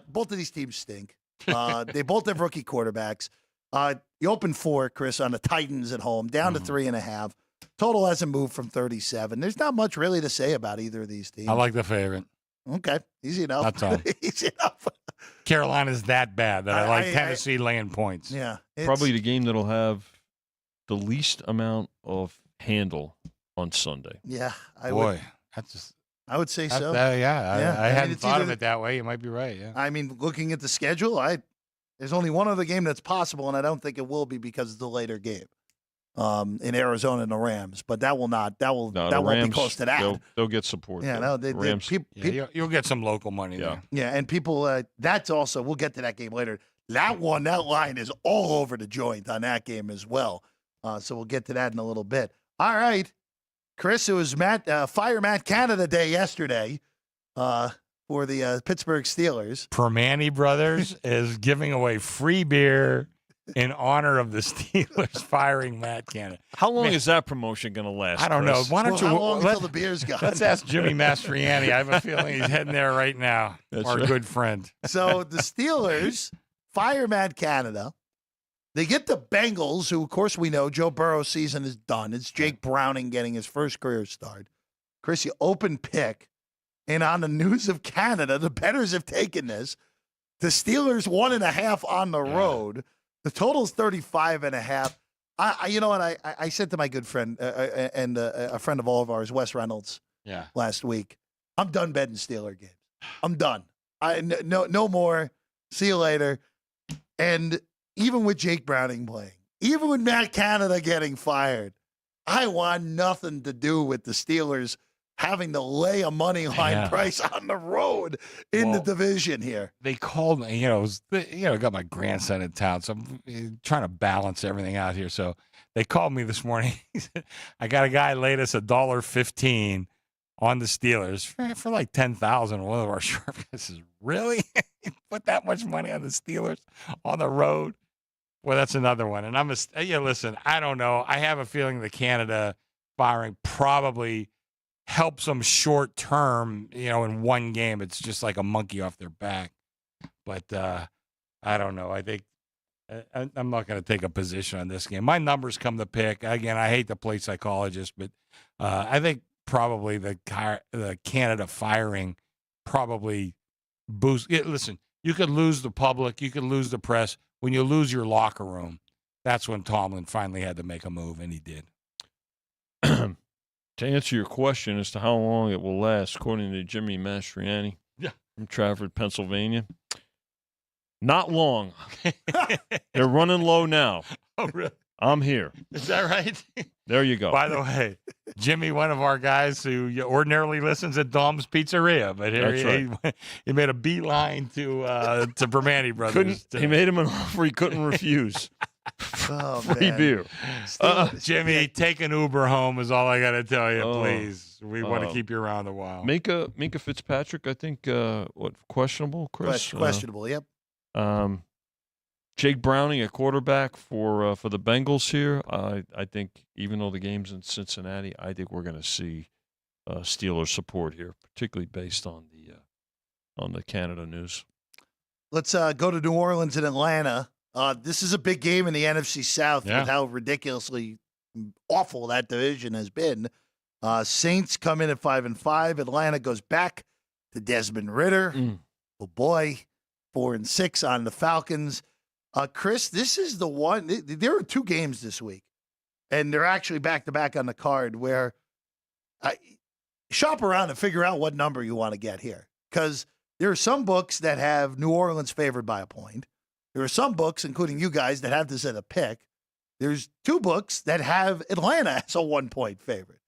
Both of these teams stink. They both have rookie quarterbacks. You open 4, Chris, on the Titans at home, down to 3.5. Total hasn't moved from 37. There's not much really to say about either of these teams. I like the favorite. Okay, easy enough. That's all. Easy enough. Carolina's that bad that I like Tennessee laying points. Yeah. Probably the game that'll have the least amount of handle on Sunday. Yeah, I would say so. I hadn't thought of it that way. You might be right. Yeah. I mean, looking at the schedule, there's only one other game that's possible, and I don't think it will be because it's a later game in Arizona and the Rams. But that won't be close to that. They'll get support. Yeah, no, Rams. You'll get some local money there. Yeah, and people. That's also. We'll get to that game later. That line is all over the joint on that game as well. So we'll get to that in a little bit. All right. Chris, it was Fire Matt Canada Day yesterday for the Pittsburgh Steelers. Permane Brothers is giving away free beer in honor of the Steelers firing Matt Canada. How long is that promotion going to last? I don't know. Why don't how long until the beer's gone? Let's ask Jimmy Mastriani. I have a feeling he's heading there right now. That's our right. good friend. So the Steelers fire Matt Canada. They get the Bengals, who, of course, we know Joe Burrow's season is done. It's Jake Browning getting his first career start. Chris, you open pick, and on the news of Canada, the bettors have taken this. The Steelers 1.5 on the road. The total's 35.5. You know what? I said to my good friend and a friend of all of ours, Wes Reynolds, last week, I'm done betting Steeler games. I'm done. No more. See you later. And even with Jake Browning playing, even with Matt Canada getting fired, I want nothing to do with the Steelers having to lay a money line price on the road in the division here. They called me, got my grandson in town, so I'm trying to balance everything out here. So they called me this morning. I got a guy laid us $1.15 on the Steelers for like 10,000. One of our sharp guys says, "Really? Put that much money on the Steelers on the road?" Well, that's another one. And listen, I don't know. I have a feeling the Canada firing probably helps them short term, in one game. It's just like a monkey off their back. But I don't know. I think I'm not going to take a position on this game. My numbers come to pick. Again, I hate to play psychologist, but I think probably the Canada firing probably boosts. Listen, you could lose the public. You could lose the press. When you lose your locker room, that's when Tomlin finally had to make a move, and he did. To answer your question as to how long it will last, according to Jimmy Mastriani from Trafford, Pennsylvania, not long. They're running low now. Oh, really? I'm here. Is that right? There you go. By the way, Jimmy, one of our guys who ordinarily listens at Dom's Pizzeria, but here he made a beeline to Bermani Brothers. He made him an offer he couldn't refuse. Free beer. Jimmy, take an Uber home is all I got to tell you, please. We want to keep you around a while. Minka Fitzpatrick, I think, questionable, Chris? Questionable, yep. Jake Browning, a quarterback for the Bengals here. I think even though the game's in Cincinnati, I think we're going to see Steelers support here, particularly based on the Canada news. Let's go to New Orleans and Atlanta. This is a big game in the NFC South with how ridiculously awful that division has been. Saints come in at 5-5. Atlanta goes back to Desmond Ridder. Oh boy, 4-6 on the Falcons. Chris, this is the one. There are 2 games this week, and they're actually back-to-back on the card where shop around and figure out what number you want to get here, because there are some books that have New Orleans favored by a point. There are some books, including you guys, that have this at a pick. There's 2 books that have Atlanta as a 1-point favorite.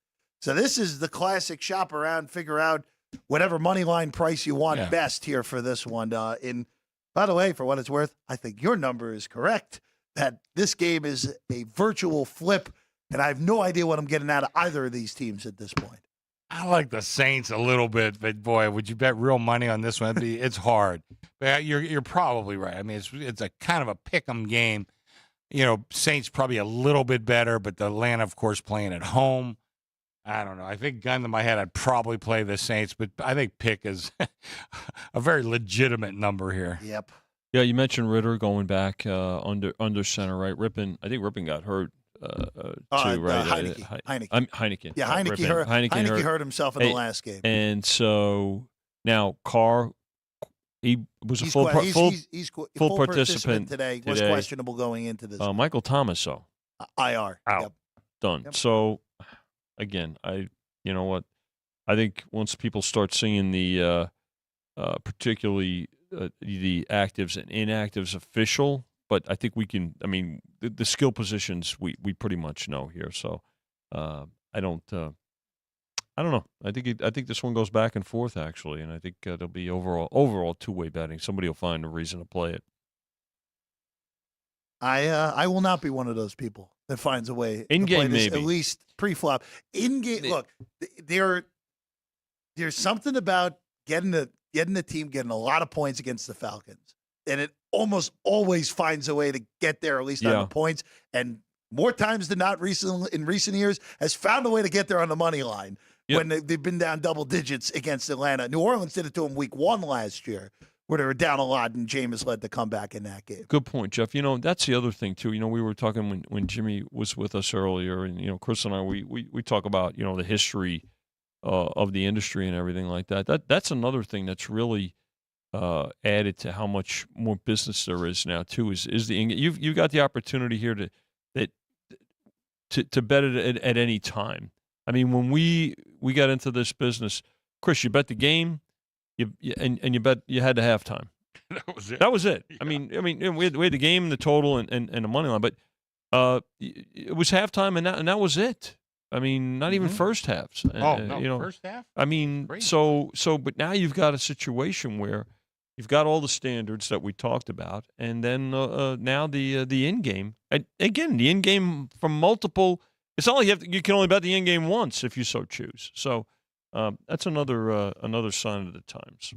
So this is the classic shop around, figure out whatever money line price you want best here for this one. By the way, for what it's worth, I think your number is correct, that this game is a virtual flip, and I have no idea what I'm getting out of either of these teams at this point. I like the Saints a little bit, but boy, would you bet real money on this one? It's hard. But you're probably right. I mean, it's a kind of a pick'em game. You know, Saints probably a little bit better, but the Atlanta, of course, playing at home. I don't know. I think gun to my head, I'd probably play the Saints, but I think pick is a very legitimate number here. Yep. Yeah, you mentioned Ridder going back under center, right? I think Rippon got hurt. Too, right? Heineke. Yeah, Heineke hurt himself in the last game. And so now Carr, he was a full participant today. Was questionable going into this. Michael Thomas, though. IR. Out. Yep. Done. Yep. So, again, you know what? I think once people start seeing the particularly the actives and inactives official, but I think we can. I mean, the skill positions we pretty much know here. So I don't know. I think this one goes back and forth actually, and I think there'll be overall 2-way betting. Somebody will find a reason to play it. I will not be one of those people that finds a way in to play game this, maybe at least pre-flop. In game, look, there's something about getting the team getting a lot of points against the Falcons, and it almost always finds a way to get there, at least on the points, and more times than not in recent years has found a way to get there on the money line when they've been down double digits against Atlanta. New Orleans did it to them week 1 last year, where they were down a lot, and Jameis led the comeback in that game. Good point, Jeff. You know, that's the other thing, too. You know, we were talking when Jimmy was with us earlier, and, you know, Chris and I, we talk about, you know, the history of the industry and everything like that. That's another thing that's really added to how much more business there is now, too, is the you've got the opportunity here to bet it at any time. I mean, when we got into this business, Chris, you bet the game, and you bet you had to halftime. That was it. I mean, we had the game, the total, and the money line, but it was halftime, and that was it. I mean, not even first halves. First half. I mean, Great. but now you've got a situation where you've got all the standards that we talked about, and then now the in game. And again, the in game from multiple. It's not like you can only bet the in game once if you so choose. So that's another sign of the times.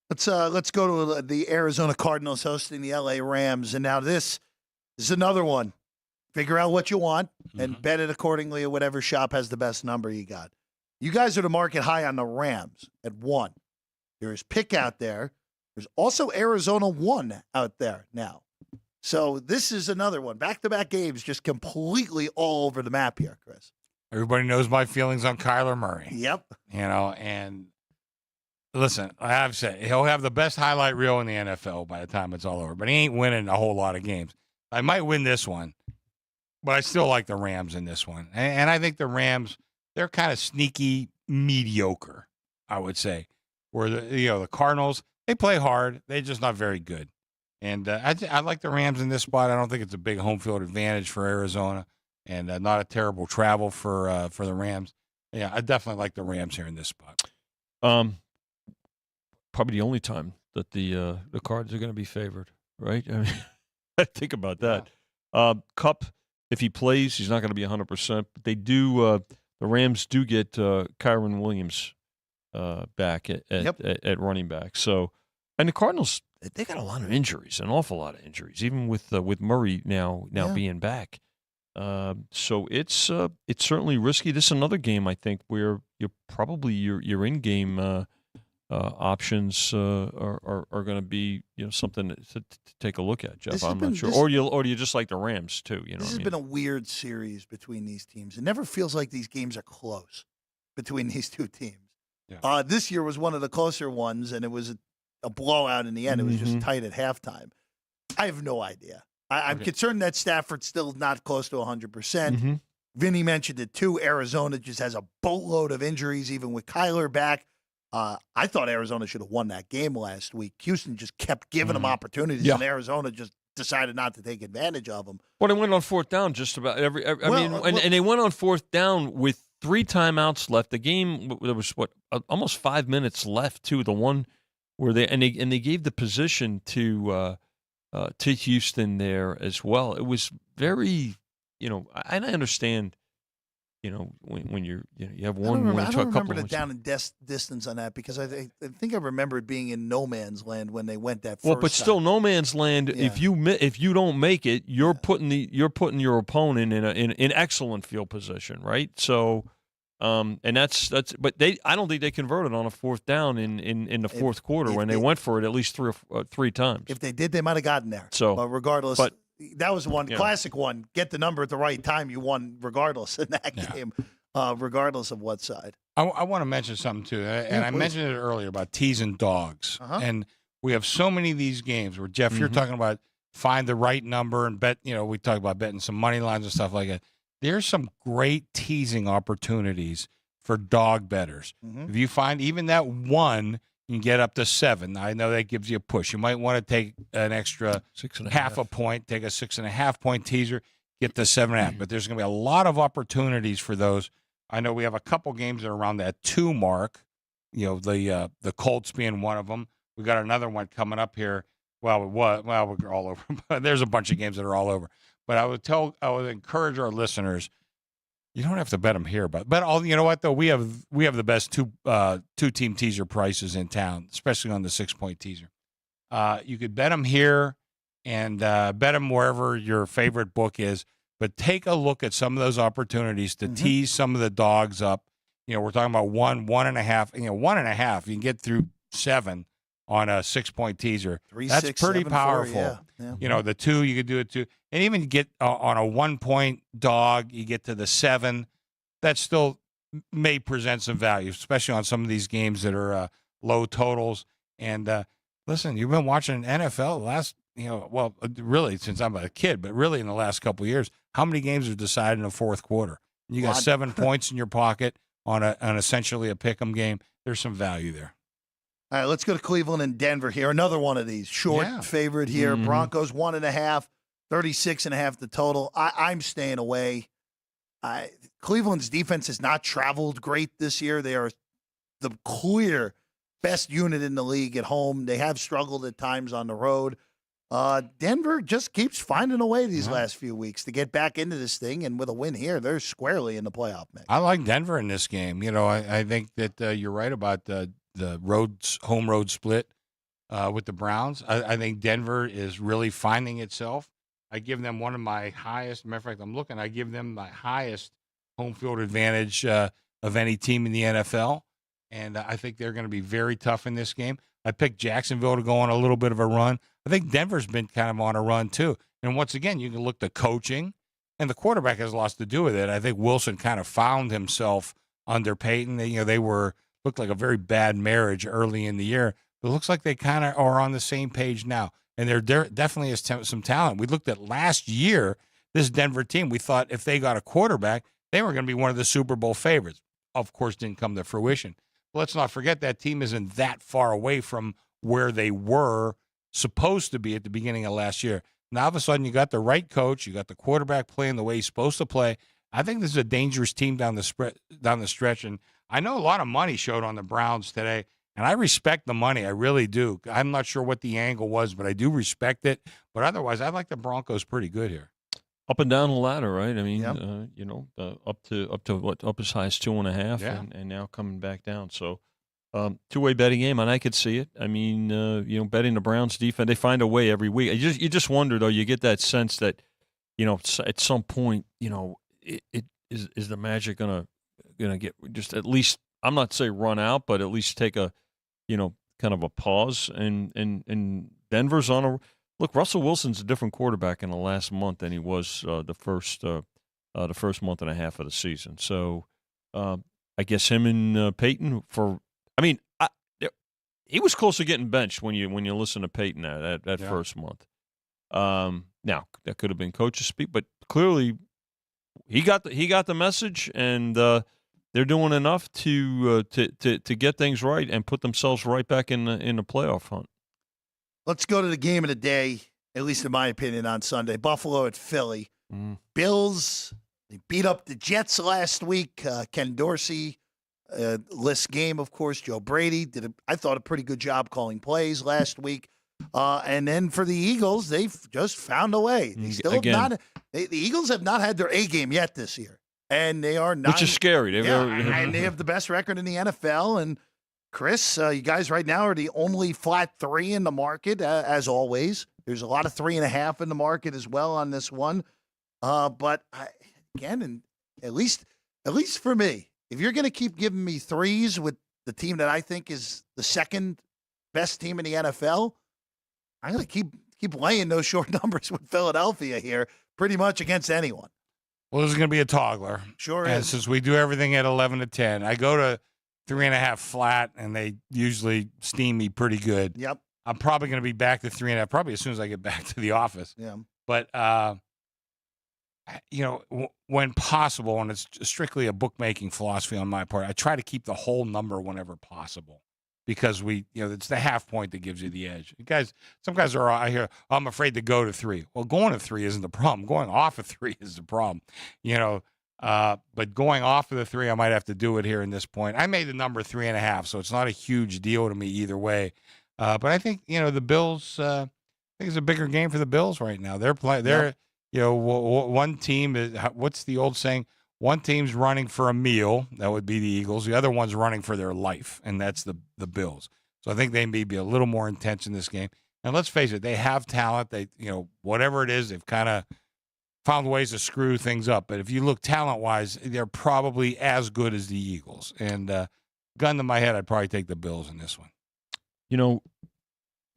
Let's go to the Arizona Cardinals hosting the LA Rams, and now this is another one. Figure out what you want and bet it accordingly at whatever shop has the best number you got. You guys are the market high on the Rams at 1. There's pick out there. There's also Arizona 1 out there now. So this is another one. Back-to-back games just completely all over the map here, Chris. Everybody knows my feelings on Kyler Murray. Yep. You know, and listen, I have said he'll have the best highlight reel in the NFL by the time it's all over, but he ain't winning a whole lot of games. I might win this one, but I still like the Rams in this one. And I think the Rams, they're kind of sneaky mediocre, I would say. Where the Cardinals, they play hard, they're just not very good. And I like the Rams in this spot. I don't think it's a big home field advantage for Arizona, and not a terrible travel for the Rams. Yeah, I definitely like the Rams here in this spot. Probably the only time that the Cards are going to be favored, right? I mean, think about that. Yeah. Kupp, if he plays, he's not going to be 100%. But they do. The Rams do get Kyron Williams back at running back. So, and the Cardinals, they got a lot of injuries, an awful lot of injuries, even with Murray now being back. So it's certainly risky. This is another game, I think, where your in-game options are going to be something to take a look at, Jeff. I'm not sure, or do you just like the Rams too? This has been a weird series between these teams. It never feels like these games are close between these two teams. Yeah. This year was one of the closer ones, and it was a blowout in the end. It was just tight at halftime. I have no idea. I'm concerned that Stafford's still not close to 100%. Vinny mentioned it too. Arizona just has a boatload of injuries, even with Kyler back. I thought Arizona should have won that game last week. Houston just kept giving them opportunities, and Arizona just decided not to take advantage of them. Well, they went on fourth down just about every. And they went on fourth down with 3 timeouts left. The game, there was almost 5 minutes left too. The one where they gave the position to Houston there as well. It was very, and I understand. When you have one win, I don't remember the down and distance on that, because I think I remember it being in no man's land when they went that first Well, but still, no man's land. Yeah. If you don't make it, you're putting your opponent in excellent field position, right? So, and that's. But I don't think they converted on a fourth down in the fourth quarter when they went for it at least three times. If they did, they might have gotten there. So, but regardless. That was one classic one. Get the number at the right time. You won regardless in that game, regardless of what side. I want to mention something, too. And I mentioned it earlier about teasing dogs. And we have so many of these games where, Jeff, you're talking about find the right number and bet. We talk about betting some money lines and stuff like that. There's some great teasing opportunities for dog bettors. If you find even that one, you can get up to 7. I know that gives you a push. You might want to take an extra half a point, take a 6.5 point teaser, get to 7.5. But there's going to be a lot of opportunities for those. I know we have a couple games that are around that 2 mark. The Colts being one of them. We got another one coming up here. We're all over. But there's a bunch of games that are all over. But I would encourage our listeners. You don't have to bet them here, but you know what though, we have the best two team teaser prices in town, especially on the 6-point teaser. You could bet them here and bet them wherever your favorite book is, but take a look at some of those opportunities to tease some of the dogs up. We're talking about 1.5. 1.5. You can get through 7 on a 6-point teaser. 3, That's 6, pretty 7, powerful. 4, yeah. The 2, you could do it too. And even get on a 1-point dog, you get to the 7. That still may present some value, especially on some of these games that are low totals. And listen, you've been watching NFL the last, really since I'm a kid, but really in the last couple of years, how many games are decided in the fourth quarter? You got 7 points in your pocket on essentially a pick'em game. There's some value there. All right, let's go to Cleveland and Denver here. Another one of these. Short favorite here. Broncos 1.5, 36.5 the total. I'm staying away. Cleveland's defense has not traveled great this year. They are the clear best unit in the league at home. They have struggled at times on the road. Denver just keeps finding a way these last few weeks to get back into this thing, and with a win here, they're squarely in the playoff mix. I like Denver in this game. I think that you're right about the home road split with the Browns. I think Denver is really finding itself. I give them one of my highest. Matter of fact, I'm looking. I give them my highest home field advantage of any team in the NFL, and I think they're going to be very tough in this game. I picked Jacksonville to go on a little bit of a run. I think Denver's been kind of on a run too. And once again, you can look to coaching, and the quarterback has lots to do with it. I think Wilson kind of found himself under Peyton. They looked like a very bad marriage early in the year, but it looks like they kind of are on the same page now. and there definitely is some talent. We looked at last year, this Denver team, we thought if they got a quarterback, they were going to be one of the Super Bowl favorites. Of course, didn't come to fruition. But let's not forget that team isn't that far away from where they were supposed to be at the beginning of last year. Now, all of a sudden, you got the right coach, you got the quarterback playing the way he's supposed to play. I think this is a dangerous team down the stretch, and I know a lot of money showed on the Browns today, and I respect the money. I really do. I'm not sure what the angle was, but I do respect it. But otherwise, I like the Broncos pretty good here. Up and down the ladder, right? I mean, Yep. up to what, up as high as 2.5, Yeah. and now coming back down. So, two-way betting game, and I could see it. I mean, betting the Browns defense, they find a way every week. You just wonder though. You get that sense that, at some point, it is the Magic gonna get just at least, I'm not say run out, but at least take a, kind of a pause. And Denver's on a look. Russell Wilson's a different quarterback in the last month than he was the first month and a half of the season. So I guess him and Peyton he was close to getting benched when you listen to Peyton that first month. Now that could have been coach's speak, but clearly he got the message, and they're doing enough to get things right and put themselves right back in the playoff hunt. Let's go to the game of the day, at least in my opinion, on Sunday. Buffalo at Philly. Bills, they beat up the Jets last week. Ken Dorsey, list game, of course. Joe Brady did, I thought, a pretty good job calling plays last week. And then for the Eagles, they've just found a way. They still have not. The Eagles have not had their A game yet this year, and they are not. Which is scary. And they have the best record in the NFL. And Chris, you guys right now are the only flat 3 in the market, as always. There's a lot of 3.5 in the market as well on this one. But and at least for me, if you're going to keep giving me 3s with the team that I think is the second best team in the NFL, I'm going to keep laying those short numbers with Philadelphia here, pretty much against anyone. Well, this is going to be a toggler. Sure and is. Since we do everything at 11 to 10, I go to 3.5 flat, and they usually steam me pretty good. Yep. I'm probably going to be back to 3.5, probably as soon as I get back to the office. Yeah. But, when possible, and it's strictly a bookmaking philosophy on my part, I try to keep the whole number whenever possible, because it's the half point that gives you the edge. Some guys are out here, I'm afraid to go to 3. Well, going to 3 isn't the problem. Going off of 3 is the problem, but going off of the 3, I might have to do it here in this point. I made the number 3.5, so it's not a huge deal to me either way. But I think, the Bills, I think it's a bigger game for the Bills right now. They're playing, one team is, what's the old saying? One team's running for a meal. That would be the Eagles. The other one's running for their life, and that's the Bills. So I think they may be a little more intense in this game. And let's face it, they have talent. They, whatever it is, they've kind of found ways to screw things up. But if you look talent-wise, they're probably as good as the Eagles. And gun to my head, I'd probably take the Bills in this one. The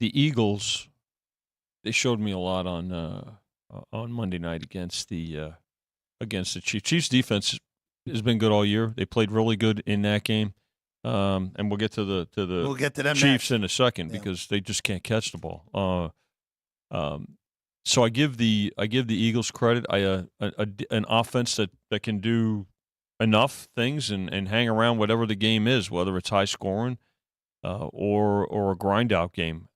Eagles, they showed me a lot on Monday night against the Chiefs. Chiefs defense has been good all year. They played really good in that game, and we'll get to we'll get to them Chiefs next. in a second because they just can't catch the ball. So I give the Eagles credit. An offense that can do enough things and hang around whatever the game is, whether it's high scoring or a grind out game.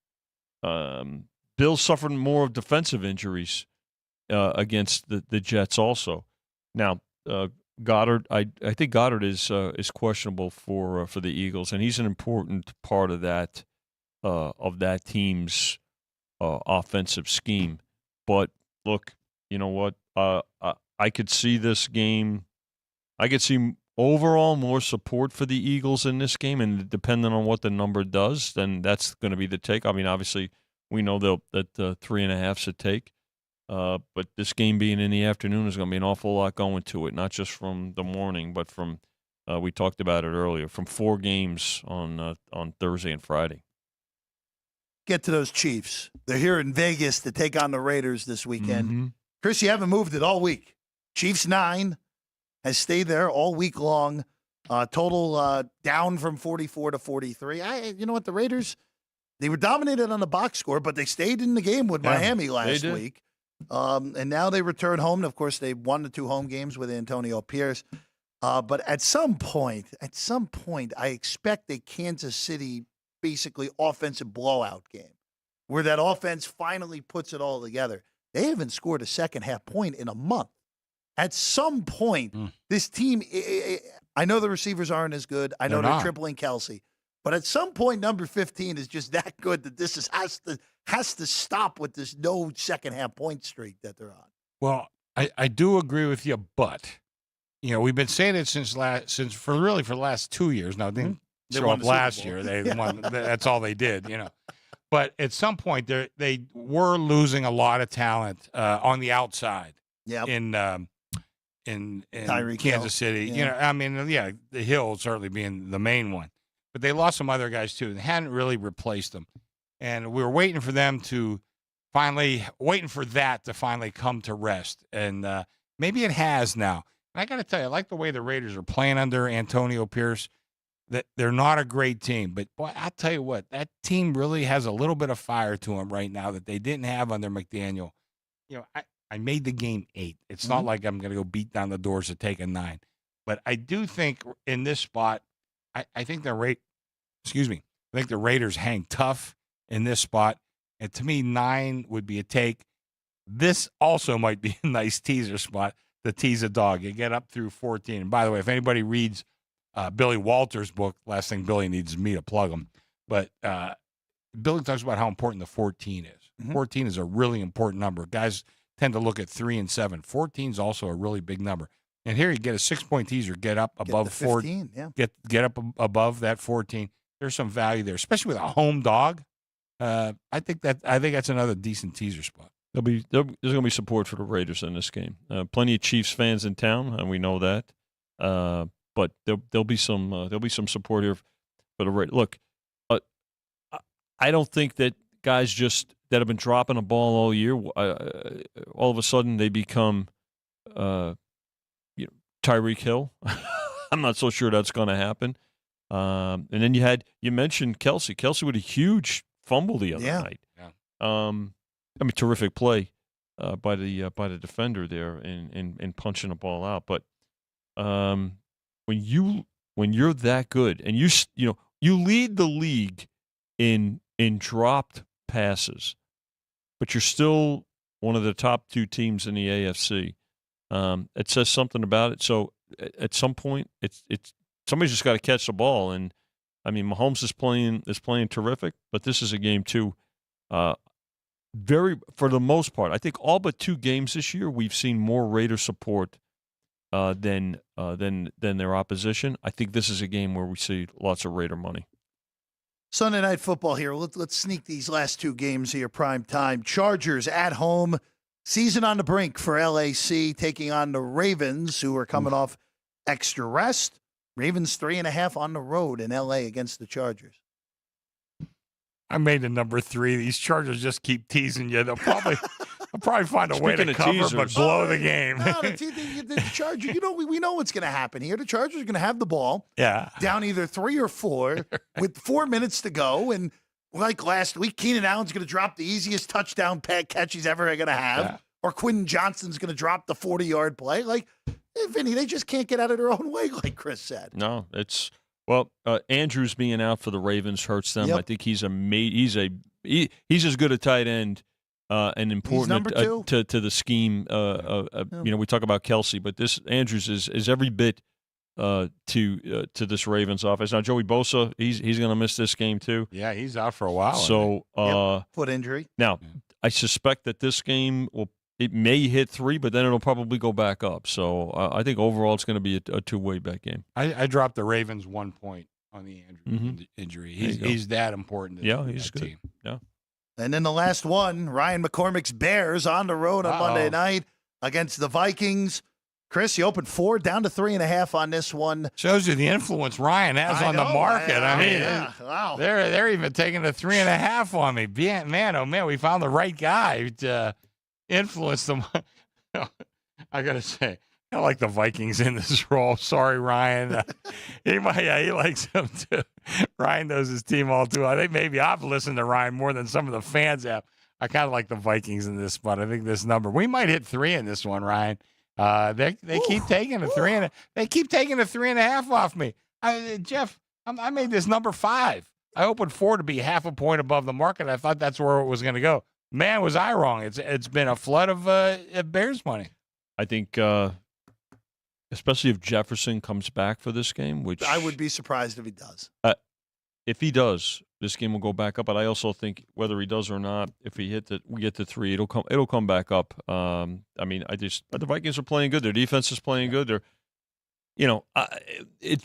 Bills suffered more of defensive injuries against the Jets also. Now, Goddard, I think Goddard is questionable for the Eagles, and he's an important part of that team's offensive scheme. But look, you know what? I could see this game. I could see overall more support for the Eagles in this game, and depending on what the number does, then that's going to be the take. I mean, obviously, we know that 3.5's a take. But this game being in the afternoon is going to be an awful lot going to it, not just from the morning, but from we talked about it earlier, from 4 games on Thursday and Friday. Get to those Chiefs. They're here in Vegas to take on the Raiders this weekend. Chris, you haven't moved it all week. Chiefs 9 has stayed there all week long. Total down from 44 to 43. You know what? The Raiders, They were dominated on the box score, but they stayed in the game with Miami last week. And now they return home. And of course, they won the 2 home games with Antonio Pierce. But at some point, I expect a Kansas City basically offensive blowout game where that offense finally puts it all together. They haven't scored a second half point in a month. At some point, this team, I know the receivers aren't as good. I know they're tripling Kelsey. But at some point, number 15 is just that good that this has to stop with this no second half point streak that they're on. Well, I do agree with you, but we've been saying it for the last 2 years now. They show up last year. They won. That's all they did. But at some point, they were losing a lot of talent on the outside. Yeah. In Kansas City. Yeah. The Hill certainly being the main one. But they lost some other guys, too. They hadn't really replaced them. And we were waiting for that to finally come to rest. And maybe it has now. And I got to tell you, I like the way the Raiders are playing under Antonio Pierce. That they're not a great team. But, boy, I'll tell you what, that team really has a little bit of fire to them right now that they didn't have under McDaniel. I made the game 8. It's not like I'm going to go beat down the doors to take a 9. But I do think in this spot, I think the Raiders hang tough in this spot. And to me, 9 would be a take. This also might be a nice teaser spot to tease a dog. You get up through 14. And by the way, if anybody reads Billy Walters' book, last thing Billy needs is me to plug him. But Billy talks about how important the 14 is. 14 is a really important number. Guys tend to look at 3 and 7. 14 is also a really big number. And here you get a 6-point teaser, get up above 14. Get up above that 14. There's some value there, especially with a home dog. I think that's another decent teaser spot. There's going to be support for the Raiders in this game. Plenty of Chiefs fans in town, and we know that. But there'll be some support here for the Raiders. Look, I don't think that guys that have been dropping a ball all year, all of a sudden they become Tyreek Hill. I'm not so sure that's going to happen. And then you mentioned Kelsey. Kelsey with a huge fumble the other night. Yeah. Terrific play by the defender there in punching the ball out. But when you're that good and you lead the league in dropped passes, but you're still one of the top 2 teams in the AFC. It says something about it. So at some point, it's somebody's just got to catch the ball. And Mahomes is playing terrific, but this is a game too. For the most part, I think all but 2 games this year, we've seen more Raider support than their opposition. I think this is a game where we see lots of Raider money. Sunday Night Football here. Let's sneak these last 2 games here, prime time. Chargers at home. Season on the brink for LAC, taking on the Ravens, who are coming off extra rest. Ravens 3.5 on the road in LA against the Chargers. I made the number 3. These Chargers just keep teasing you. They'll probably find a way to cover, teasers, but blow the game. No, the Chargers, we know what's going to happen here. The Chargers are going to have the ball down either 3 or 4 with 4 minutes to go. And like last week, Keenan Allen's going to drop the easiest touchdown catch he's ever going to have. Or Quentin Johnston's going to drop the 40-yard play. Like, Vinny, they just can't get out of their own way, like Chris said. No, Andrews being out for the Ravens hurts them. Yep. I think he's as good a tight end and important to the scheme. We talk about Kelsey, but this Andrews is every bit to this Ravens offense. Now Joey Bosa, he's going to miss this game too. Yeah, he's out for a while. So foot injury. Now I suspect that this game it may hit 3, but then it'll probably go back up. So I think overall it's going to be a 2-way bet game. I dropped the Ravens 1 point on the Andrews injury. He's that important. He's good. Team. Yeah. And then the last one, Ryan McCormick's Bears on the road on Monday night against the Vikings. Chris, you opened 4, down to 3.5 on this one. Shows you the influence Ryan has on the market. Wow. They're even taking a 3.5 on me. Man, oh man, we found the right guy to influence them. I gotta say, I like the Vikings in this role. Sorry, Ryan. He likes them too. Ryan knows his team all too. I think maybe I've listened to Ryan more than some of the fans have. I kind of like the Vikings in this spot. I think this number, we might hit 3 in this one, Ryan. They keep taking a 3 and they keep taking a 3.5 off me. Jeff, I made this number 5. I opened 4 to be half a point above the market. I thought that's where it was going to go. Man, was I wrong. It's been a flood of Bears money. I think, especially if Jefferson comes back for this game, which I would be surprised if he does. If he does, this game will go back up. But I also think whether he does or not, if we get to 3, it'll come back up. I mean, the Vikings are playing good. Their defense is playing good. They're,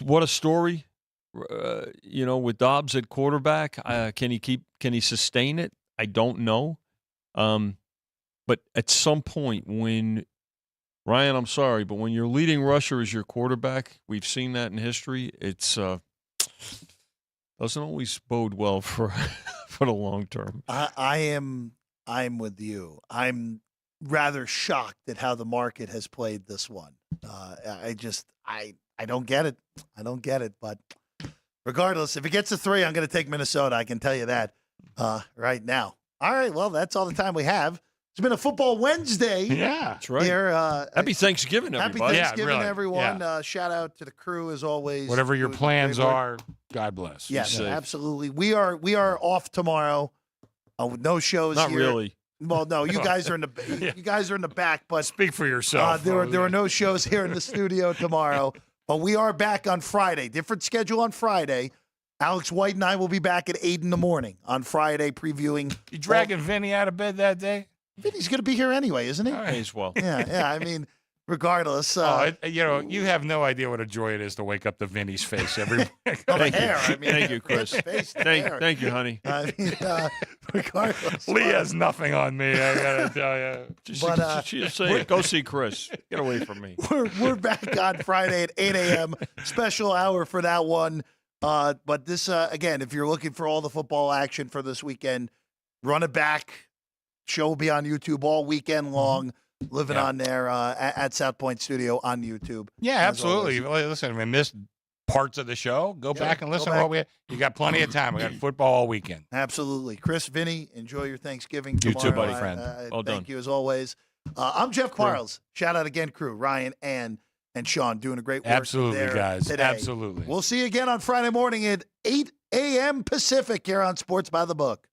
what a story. With Dobbs at quarterback, can he sustain it? I don't know. But at some point when Ryan, I'm sorry, but when your leading rusher is your quarterback, we've seen that in history. It's doesn't always bode well for the long term. I'm with you. I'm rather shocked at how the market has played this one. I don't get it. I don't get it. But regardless, if it gets to 3, I'm going to take Minnesota. I can tell you that right now. All right. Well, that's all the time we have. It's been a football Wednesday. Yeah, that's right. Here, happy Thanksgiving, everybody. Happy Thanksgiving, really. everyone. Yeah. Shout out to the crew as always. Whatever your plans are, God bless. Yes, absolutely. We are off tomorrow. With no shows. Not here. really. Well, no, you guys are in the you guys are in the back, but speak for yourself. There are no shows here in the studio tomorrow, but we are back on Friday. Different schedule on Friday. Alex White and I will be back at 8 in the morning on Friday previewing. You dragging Vinny out of bed that day? Vinny's going to be here anyway, isn't he? All right. As well. Yeah. I mean, regardless. You have no idea what a joy it is to wake up to Vinny's face every morning. Thank hair. you. I mean, Thank you, Chris. Thank you, honey. I mean, regardless. Lee has nothing on me, I got to tell you. She's saying, go see Chris. Get away from me. We're back on Friday at 8 a.m. Special hour for that one. But this, again, if you're looking for all the football action for this weekend, run it back. Show will be on YouTube all weekend long. Living on there at South Point Studio on YouTube. Yeah, absolutely. Listen, I missed parts of the show. Go back and listen to what we had. You got plenty of time. We got football all weekend. Absolutely. Chris, Vinny, enjoy your Thanksgiving You tomorrow. too, buddy, friend. Well done. Thank you as always. I'm Jeff Parles. Shout out again, crew. Ryan, Ann, and Sean doing a great work. Absolutely, there guys. today. Absolutely. We'll see you again on Friday morning at 8 a.m. Pacific here on Sports by the Book.